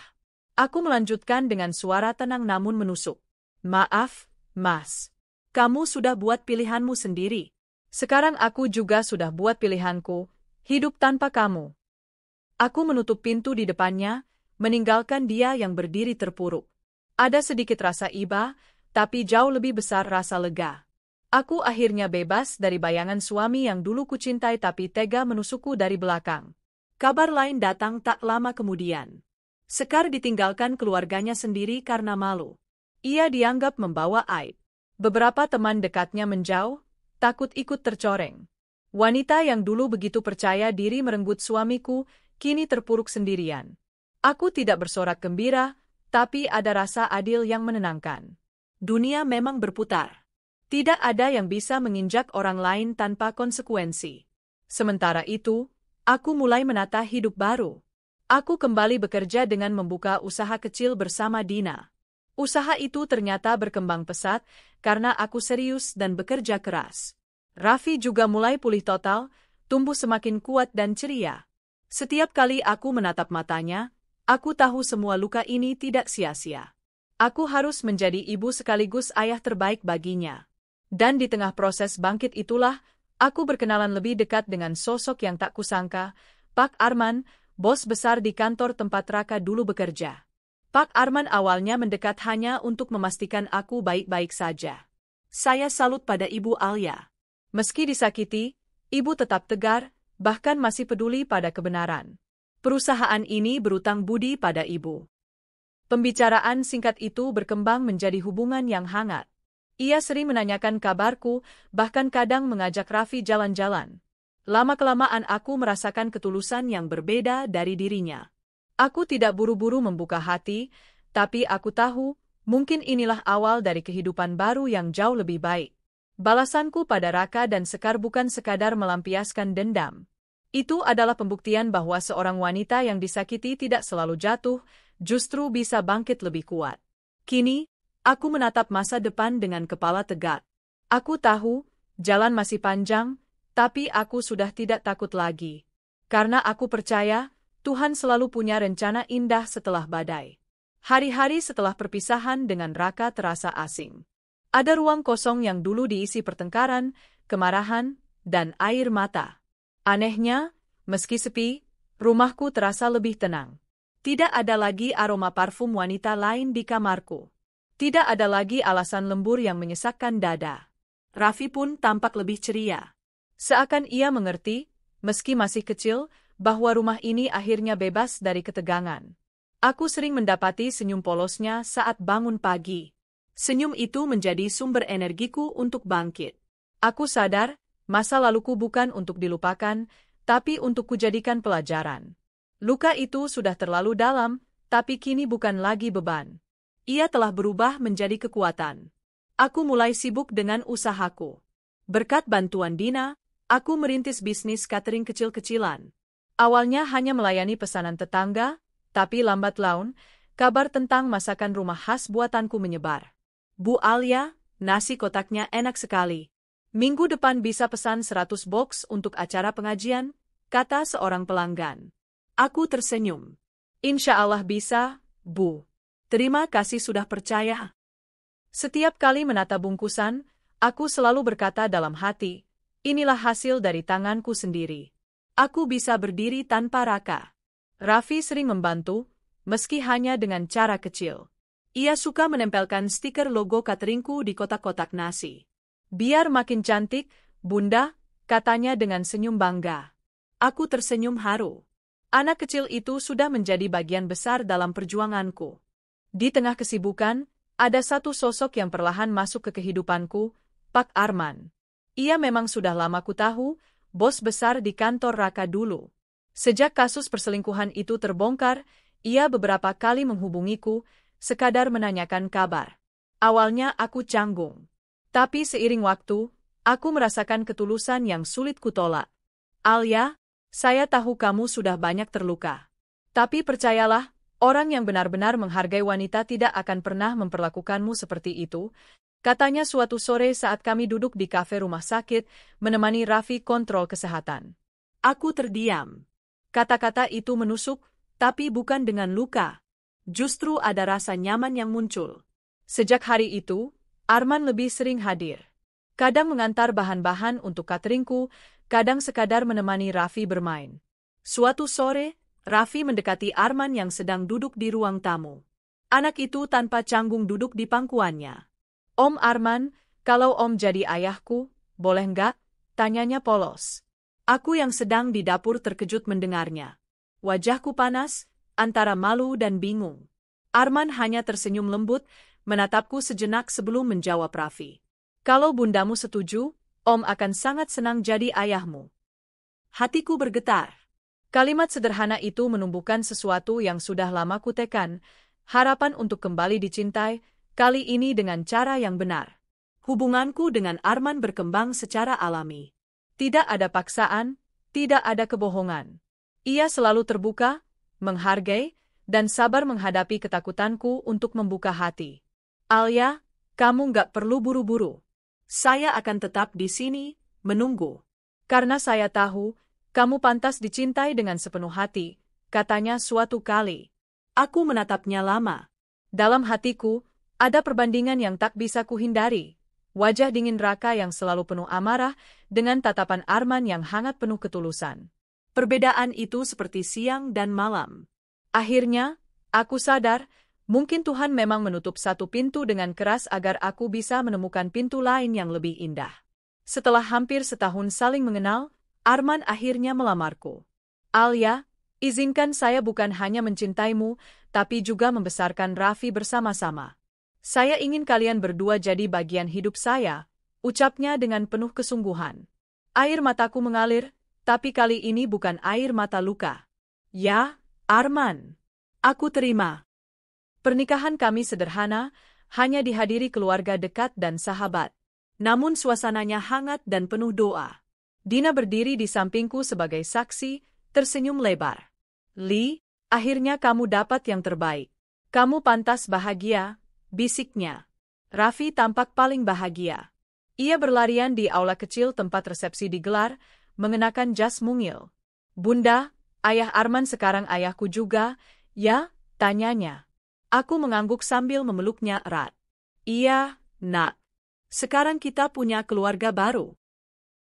Aku melanjutkan dengan suara tenang namun menusuk. Maaf, Mas. Kamu sudah buat pilihanmu sendiri. Sekarang aku juga sudah buat pilihanku, hidup tanpa kamu. Aku menutup pintu di depannya, meninggalkan dia yang berdiri terpuruk. Ada sedikit rasa iba, tapi jauh lebih besar rasa lega. Aku akhirnya bebas dari bayangan suami yang dulu kucintai tapi tega menusukku dari belakang. Kabar lain datang tak lama kemudian. Sekar ditinggalkan keluarganya sendiri karena malu. Ia dianggap membawa aib. Beberapa teman dekatnya menjauh, takut ikut tercoreng. Wanita yang dulu begitu percaya diri merenggut suamiku, kini terpuruk sendirian. Aku tidak bersorak gembira, tapi ada rasa adil yang menenangkan. Dunia memang berputar. Tidak ada yang bisa menginjak orang lain tanpa konsekuensi. Sementara itu, aku mulai menata hidup baru. Aku kembali bekerja dengan membuka usaha kecil bersama Dina. Usaha itu ternyata berkembang pesat karena aku serius dan bekerja keras. Raffi juga mulai pulih total, tumbuh semakin kuat dan ceria. Setiap kali aku menatap matanya, aku tahu semua luka ini tidak sia-sia. Aku harus menjadi ibu sekaligus ayah terbaik baginya. Dan di tengah proses bangkit itulah, aku berkenalan lebih dekat dengan sosok yang tak kusangka, Pak Arman, bos besar di kantor tempat Raka dulu bekerja. Pak Arman awalnya mendekat hanya untuk memastikan aku baik-baik saja. Saya salut pada Ibu Alia. Meski disakiti, ibu tetap tegar, bahkan masih peduli pada kebenaran. Perusahaan ini berutang budi pada ibu. Pembicaraan singkat itu berkembang menjadi hubungan yang hangat. Ia sering menanyakan kabarku, bahkan kadang mengajak Raffi jalan-jalan. Lama-kelamaan aku merasakan ketulusan yang berbeda dari dirinya. Aku tidak buru-buru membuka hati, tapi aku tahu, mungkin inilah awal dari kehidupan baru yang jauh lebih baik. Balasanku pada Raka dan Sekar bukan sekadar melampiaskan dendam. Itu adalah pembuktian bahwa seorang wanita yang disakiti tidak selalu jatuh, justru bisa bangkit lebih kuat. Kini, aku menatap masa depan dengan kepala tegak. Aku tahu, jalan masih panjang, tapi aku sudah tidak takut lagi. Karena aku percaya, Tuhan selalu punya rencana indah setelah badai. Hari-hari setelah perpisahan dengan Raka terasa asing. Ada ruang kosong yang dulu diisi pertengkaran, kemarahan, dan air mata. Anehnya, meski sepi, rumahku terasa lebih tenang. Tidak ada lagi aroma parfum wanita lain di kamarku. Tidak ada lagi alasan lembur yang menyesakkan dada. Raffi pun tampak lebih ceria. Seakan ia mengerti, meski masih kecil, bahwa rumah ini akhirnya bebas dari ketegangan. Aku sering mendapati senyum polosnya saat bangun pagi. Senyum itu menjadi sumber energiku untuk bangkit. Aku sadar, masa laluku bukan untuk dilupakan, tapi untuk kujadikan pelajaran. Luka itu sudah terlalu dalam, tapi kini bukan lagi beban. Ia telah berubah menjadi kekuatan. Aku mulai sibuk dengan usahaku. Berkat bantuan Dina, aku merintis bisnis catering kecil-kecilan. Awalnya hanya melayani pesanan tetangga, tapi lambat laun, kabar tentang masakan rumah khas buatanku menyebar. Bu Alia, nasi kotaknya enak sekali. Minggu depan bisa pesan 100 box untuk acara pengajian, kata seorang pelanggan. Aku tersenyum. Insya Allah bisa, Bu. Terima kasih sudah percaya. Setiap kali menata bungkusan, aku selalu berkata dalam hati, inilah hasil dari tanganku sendiri. Aku bisa berdiri tanpa Raka. Raffi sering membantu, meski hanya dengan cara kecil. Ia suka menempelkan stiker logo cateringku di kotak-kotak nasi. Biar makin cantik, Bunda, katanya dengan senyum bangga. Aku tersenyum haru. Anak kecil itu sudah menjadi bagian besar dalam perjuanganku. Di tengah kesibukan, ada satu sosok yang perlahan masuk ke kehidupanku, Pak Arman. Ia memang sudah lama ku tahu, bos besar di kantor Raka dulu. Sejak kasus perselingkuhan itu terbongkar, ia beberapa kali menghubungiku, sekadar menanyakan kabar. Awalnya aku canggung. Tapi seiring waktu, aku merasakan ketulusan yang sulit kutolak. Alia, saya tahu kamu sudah banyak terluka. Tapi percayalah, orang yang benar-benar menghargai wanita tidak akan pernah memperlakukanmu seperti itu, katanya suatu sore saat kami duduk di kafe rumah sakit, menemani Raffi kontrol kesehatan. Aku terdiam. Kata-kata itu menusuk, tapi bukan dengan luka. Justru ada rasa nyaman yang muncul. Sejak hari itu, Arman lebih sering hadir. Kadang mengantar bahan-bahan untuk cateringku, kadang sekadar menemani Raffi bermain. Suatu sore, Raffi mendekati Arman yang sedang duduk di ruang tamu. Anak itu tanpa canggung duduk di pangkuannya. Om Arman, kalau Om jadi ayahku, boleh nggak? Tanyanya polos. Aku yang sedang di dapur terkejut mendengarnya. Wajahku panas, antara malu dan bingung. Arman hanya tersenyum lembut, menatapku sejenak sebelum menjawab Raffi. Kalau bundamu setuju, Om akan sangat senang jadi ayahmu. Hatiku bergetar. Kalimat sederhana itu menumbuhkan sesuatu yang sudah lama kutekan, harapan untuk kembali dicintai, kali ini dengan cara yang benar. Hubunganku dengan Arman berkembang secara alami. Tidak ada paksaan, tidak ada kebohongan. Ia selalu terbuka, menghargai, dan sabar menghadapi ketakutanku untuk membuka hati. Alia, kamu nggak perlu buru-buru. Saya akan tetap di sini, menunggu. Karena saya tahu, kamu pantas dicintai dengan sepenuh hati, katanya suatu kali. Aku menatapnya lama. Dalam hatiku, ada perbandingan yang tak bisa kuhindari. Wajah dingin Raka yang selalu penuh amarah, dengan tatapan Arman yang hangat penuh ketulusan. Perbedaan itu seperti siang dan malam. Akhirnya, aku sadar, mungkin Tuhan memang menutup satu pintu dengan keras agar aku bisa menemukan pintu lain yang lebih indah. Setelah hampir setahun saling mengenal, Arman akhirnya melamarku. Alia, izinkan saya bukan hanya mencintaimu, tapi juga membesarkan Raffi bersama-sama. Saya ingin kalian berdua jadi bagian hidup saya, ucapnya dengan penuh kesungguhan. Air mataku mengalir, tapi kali ini bukan air mata luka. Ya, Arman. Aku terima. Pernikahan kami sederhana, hanya dihadiri keluarga dekat dan sahabat. Namun suasananya hangat dan penuh doa. Dina berdiri di sampingku sebagai saksi, tersenyum lebar. Li, akhirnya kamu dapat yang terbaik. Kamu pantas bahagia, bisiknya. Raffi tampak paling bahagia. Ia berlarian di aula kecil tempat resepsi digelar, mengenakan jas mungil. Bunda, Ayah Arman sekarang ayahku juga, ya? Tanyanya. Aku mengangguk sambil memeluknya erat. Iya, Nak. Sekarang kita punya keluarga baru.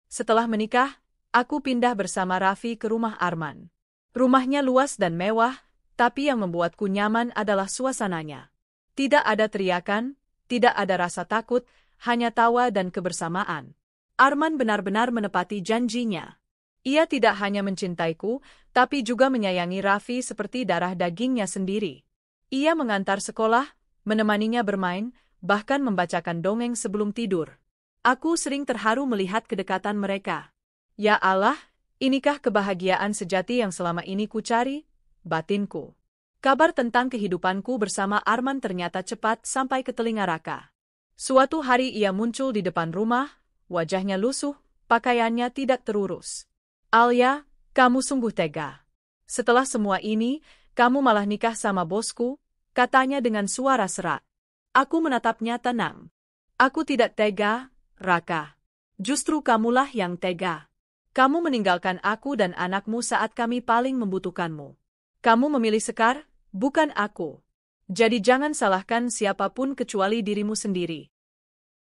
Setelah menikah, aku pindah bersama Raffi ke rumah Arman. Rumahnya luas dan mewah, tapi yang membuatku nyaman adalah suasananya. Tidak ada teriakan, tidak ada rasa takut, hanya tawa dan kebersamaan. Arman benar-benar menepati janjinya. Ia tidak hanya mencintaiku, tapi juga menyayangi Raffi seperti darah dagingnya sendiri. Ia mengantar sekolah, menemaninya bermain, bahkan membacakan dongeng sebelum tidur. Aku sering terharu melihat kedekatan mereka. Ya Allah, inikah kebahagiaan sejati yang selama ini kucari? Batinku. Kabar tentang kehidupanku bersama Arman ternyata cepat sampai ke telinga Raka. Suatu hari ia muncul di depan rumah, wajahnya lusuh, pakaiannya tidak terurus. Alia, kamu sungguh tega. Setelah semua ini, kamu malah nikah sama bosku, katanya dengan suara serak. Aku menatapnya tenang. Aku tidak tega, Raka. Justru kamulah yang tega. Kamu meninggalkan aku dan anakmu saat kami paling membutuhkanmu. Kamu memilih Sekar, bukan aku. Jadi jangan salahkan siapapun kecuali dirimu sendiri.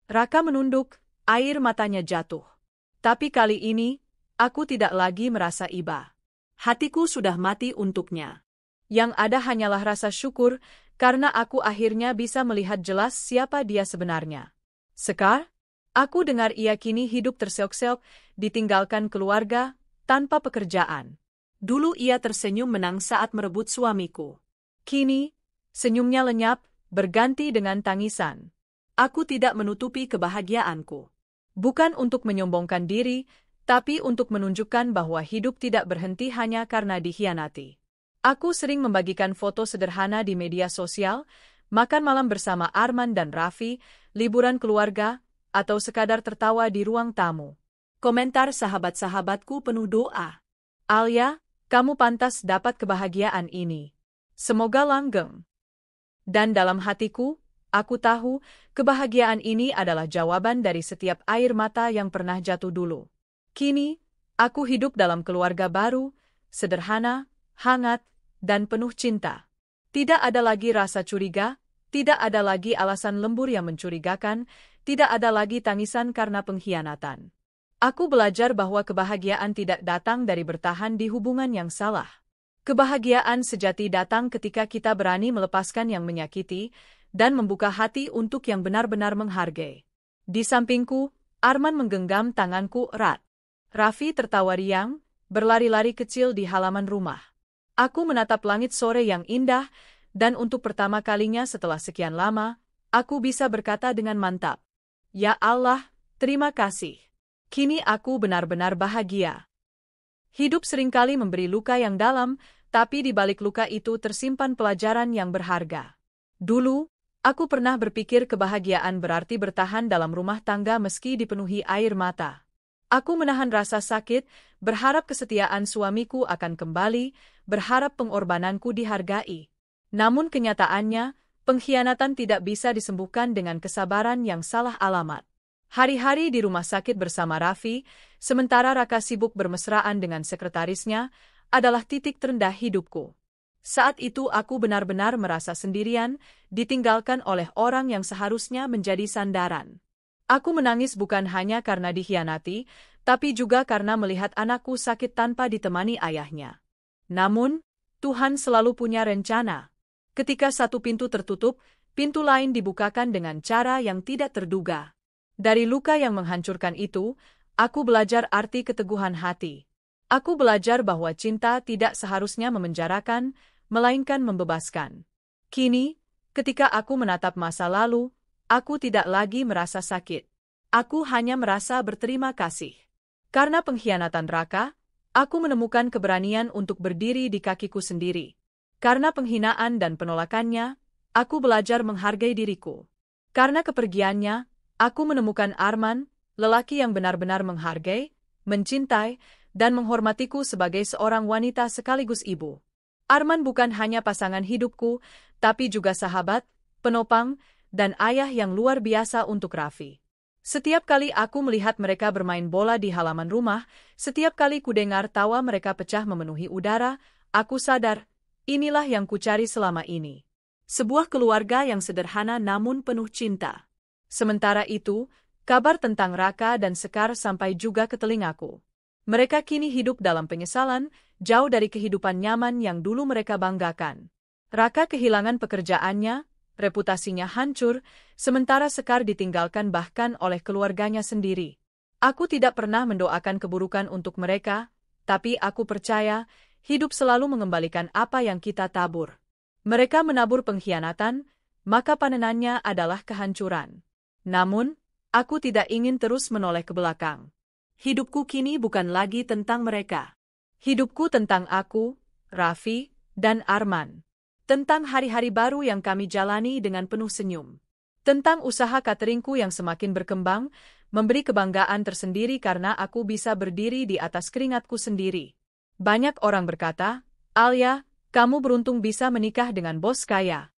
Raka menunduk, air matanya jatuh. Tapi kali ini, aku tidak lagi merasa iba. Hatiku sudah mati untuknya. Yang ada hanyalah rasa syukur, karena aku akhirnya bisa melihat jelas siapa dia sebenarnya. Sekar? Aku dengar ia kini hidup terseok-seok, ditinggalkan keluarga, tanpa pekerjaan. Dulu ia tersenyum menang saat merebut suamiku. Kini, senyumnya lenyap, berganti dengan tangisan. Aku tidak menutupi kebahagiaanku. Bukan untuk menyombongkan diri, tapi untuk menunjukkan bahwa hidup tidak berhenti hanya karena dikhianati. Aku sering membagikan foto sederhana di media sosial, makan malam bersama Arman dan Raffi, liburan keluarga, atau sekadar tertawa di ruang tamu. Komentar sahabat-sahabatku penuh doa. Alia, kamu pantas dapat kebahagiaan ini. Semoga langgeng. Dan dalam hatiku, aku tahu, kebahagiaan ini adalah jawaban dari setiap air mata yang pernah jatuh dulu. Kini, aku hidup dalam keluarga baru, sederhana, hangat, dan penuh cinta. Tidak ada lagi rasa curiga, tidak ada lagi alasan lembur yang mencurigakan, tidak ada lagi tangisan karena pengkhianatan. Aku belajar bahwa kebahagiaan tidak datang dari bertahan di hubungan yang salah. Kebahagiaan sejati datang ketika kita berani melepaskan yang menyakiti dan membuka hati untuk yang benar-benar menghargai. Di sampingku, Arman menggenggam tanganku erat. Raffi tertawa riang, berlari-lari kecil di halaman rumah. Aku menatap langit sore yang indah, dan untuk pertama kalinya setelah sekian lama, aku bisa berkata dengan mantap, "Ya Allah, terima kasih. Kini aku benar-benar bahagia." Hidup seringkali memberi luka yang dalam, tapi di balik luka itu tersimpan pelajaran yang berharga. Dulu, aku pernah berpikir kebahagiaan berarti bertahan dalam rumah tangga meski dipenuhi air mata. Aku menahan rasa sakit, berharap kesetiaan suamiku akan kembali, berharap pengorbananku dihargai. Namun kenyataannya, pengkhianatan tidak bisa disembuhkan dengan kesabaran yang salah alamat. Hari-hari di rumah sakit bersama Raffi, sementara Raka sibuk bermesraan dengan sekretarisnya, adalah titik terendah hidupku. Saat itu aku benar-benar merasa sendirian, ditinggalkan oleh orang yang seharusnya menjadi sandaran. Aku menangis bukan hanya karena dikhianati, tapi juga karena melihat anakku sakit tanpa ditemani ayahnya. Namun, Tuhan selalu punya rencana. Ketika satu pintu tertutup, pintu lain dibukakan dengan cara yang tidak terduga. Dari luka yang menghancurkan itu, aku belajar arti keteguhan hati. Aku belajar bahwa cinta tidak seharusnya memenjarakan, melainkan membebaskan. Kini, ketika aku menatap masa lalu, aku tidak lagi merasa sakit. Aku hanya merasa berterima kasih. Karena pengkhianatan Raka, aku menemukan keberanian untuk berdiri di kakiku sendiri. Karena penghinaan dan penolakannya, aku belajar menghargai diriku. Karena kepergiannya, aku menemukan Arman, lelaki yang benar-benar menghargai, mencintai, dan menghormatiku sebagai seorang wanita sekaligus ibu. Arman bukan hanya pasangan hidupku, tapi juga sahabat, penopang, dan ayah yang luar biasa untuk Raffi. Setiap kali aku melihat mereka bermain bola di halaman rumah, setiap kali kudengar tawa mereka pecah memenuhi udara, aku sadar, inilah yang kucari selama ini. Sebuah keluarga yang sederhana namun penuh cinta. Sementara itu, kabar tentang Raka dan Sekar sampai juga ke telingaku. Mereka kini hidup dalam penyesalan, jauh dari kehidupan nyaman yang dulu mereka banggakan. Raka kehilangan pekerjaannya, reputasinya hancur, sementara Sekar ditinggalkan bahkan oleh keluarganya sendiri. Aku tidak pernah mendoakan keburukan untuk mereka, tapi aku percaya, hidup selalu mengembalikan apa yang kita tabur. Mereka menabur pengkhianatan, maka panenannya adalah kehancuran. Namun, aku tidak ingin terus menoleh ke belakang. Hidupku kini bukan lagi tentang mereka. Hidupku tentang aku, Raffi, dan Arman. Tentang hari-hari baru yang kami jalani dengan penuh senyum. Tentang usaha cateringku yang semakin berkembang, memberi kebanggaan tersendiri karena aku bisa berdiri di atas keringatku sendiri. Banyak orang berkata, Alia, kamu beruntung bisa menikah dengan bos kaya.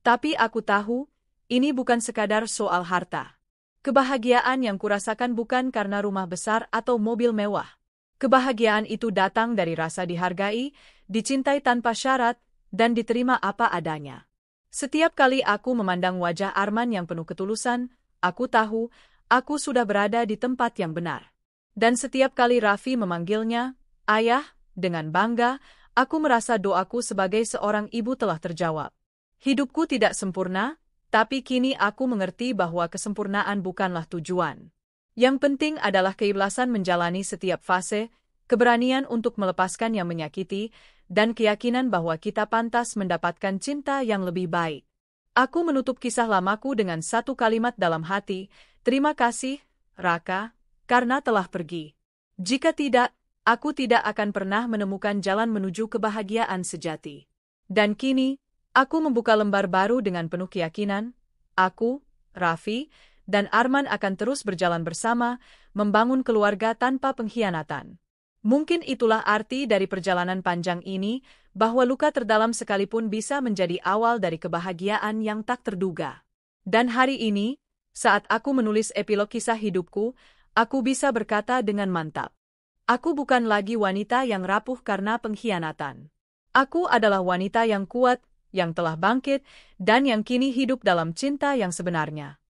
Tapi aku tahu, ini bukan sekadar soal harta. Kebahagiaan yang kurasakan bukan karena rumah besar atau mobil mewah. Kebahagiaan itu datang dari rasa dihargai, dicintai tanpa syarat, dan diterima apa adanya. Setiap kali aku memandang wajah Arman yang penuh ketulusan, aku tahu, aku sudah berada di tempat yang benar. Dan setiap kali Raffi memanggilnya, Ayah, dengan bangga, aku merasa doaku sebagai seorang ibu telah terjawab. Hidupku tidak sempurna, tapi kini aku mengerti bahwa kesempurnaan bukanlah tujuan. Yang penting adalah keikhlasan menjalani setiap fase, keberanian untuk melepaskan yang menyakiti, dan keyakinan bahwa kita pantas mendapatkan cinta yang lebih baik. Aku menutup kisah lamaku dengan satu kalimat dalam hati, terima kasih, Raka, karena telah pergi. Jika tidak, aku tidak akan pernah menemukan jalan menuju kebahagiaan sejati. Dan kini, aku membuka lembar baru dengan penuh keyakinan, aku, Raffi, dan Arman akan terus berjalan bersama, membangun keluarga tanpa pengkhianatan. Mungkin itulah arti dari perjalanan panjang ini, bahwa luka terdalam sekalipun bisa menjadi awal dari kebahagiaan yang tak terduga. Dan hari ini, saat aku menulis epilog kisah hidupku, aku bisa berkata dengan mantap. Aku bukan lagi wanita yang rapuh karena pengkhianatan. Aku adalah wanita yang kuat, yang telah bangkit, dan yang kini hidup dalam cinta yang sebenarnya.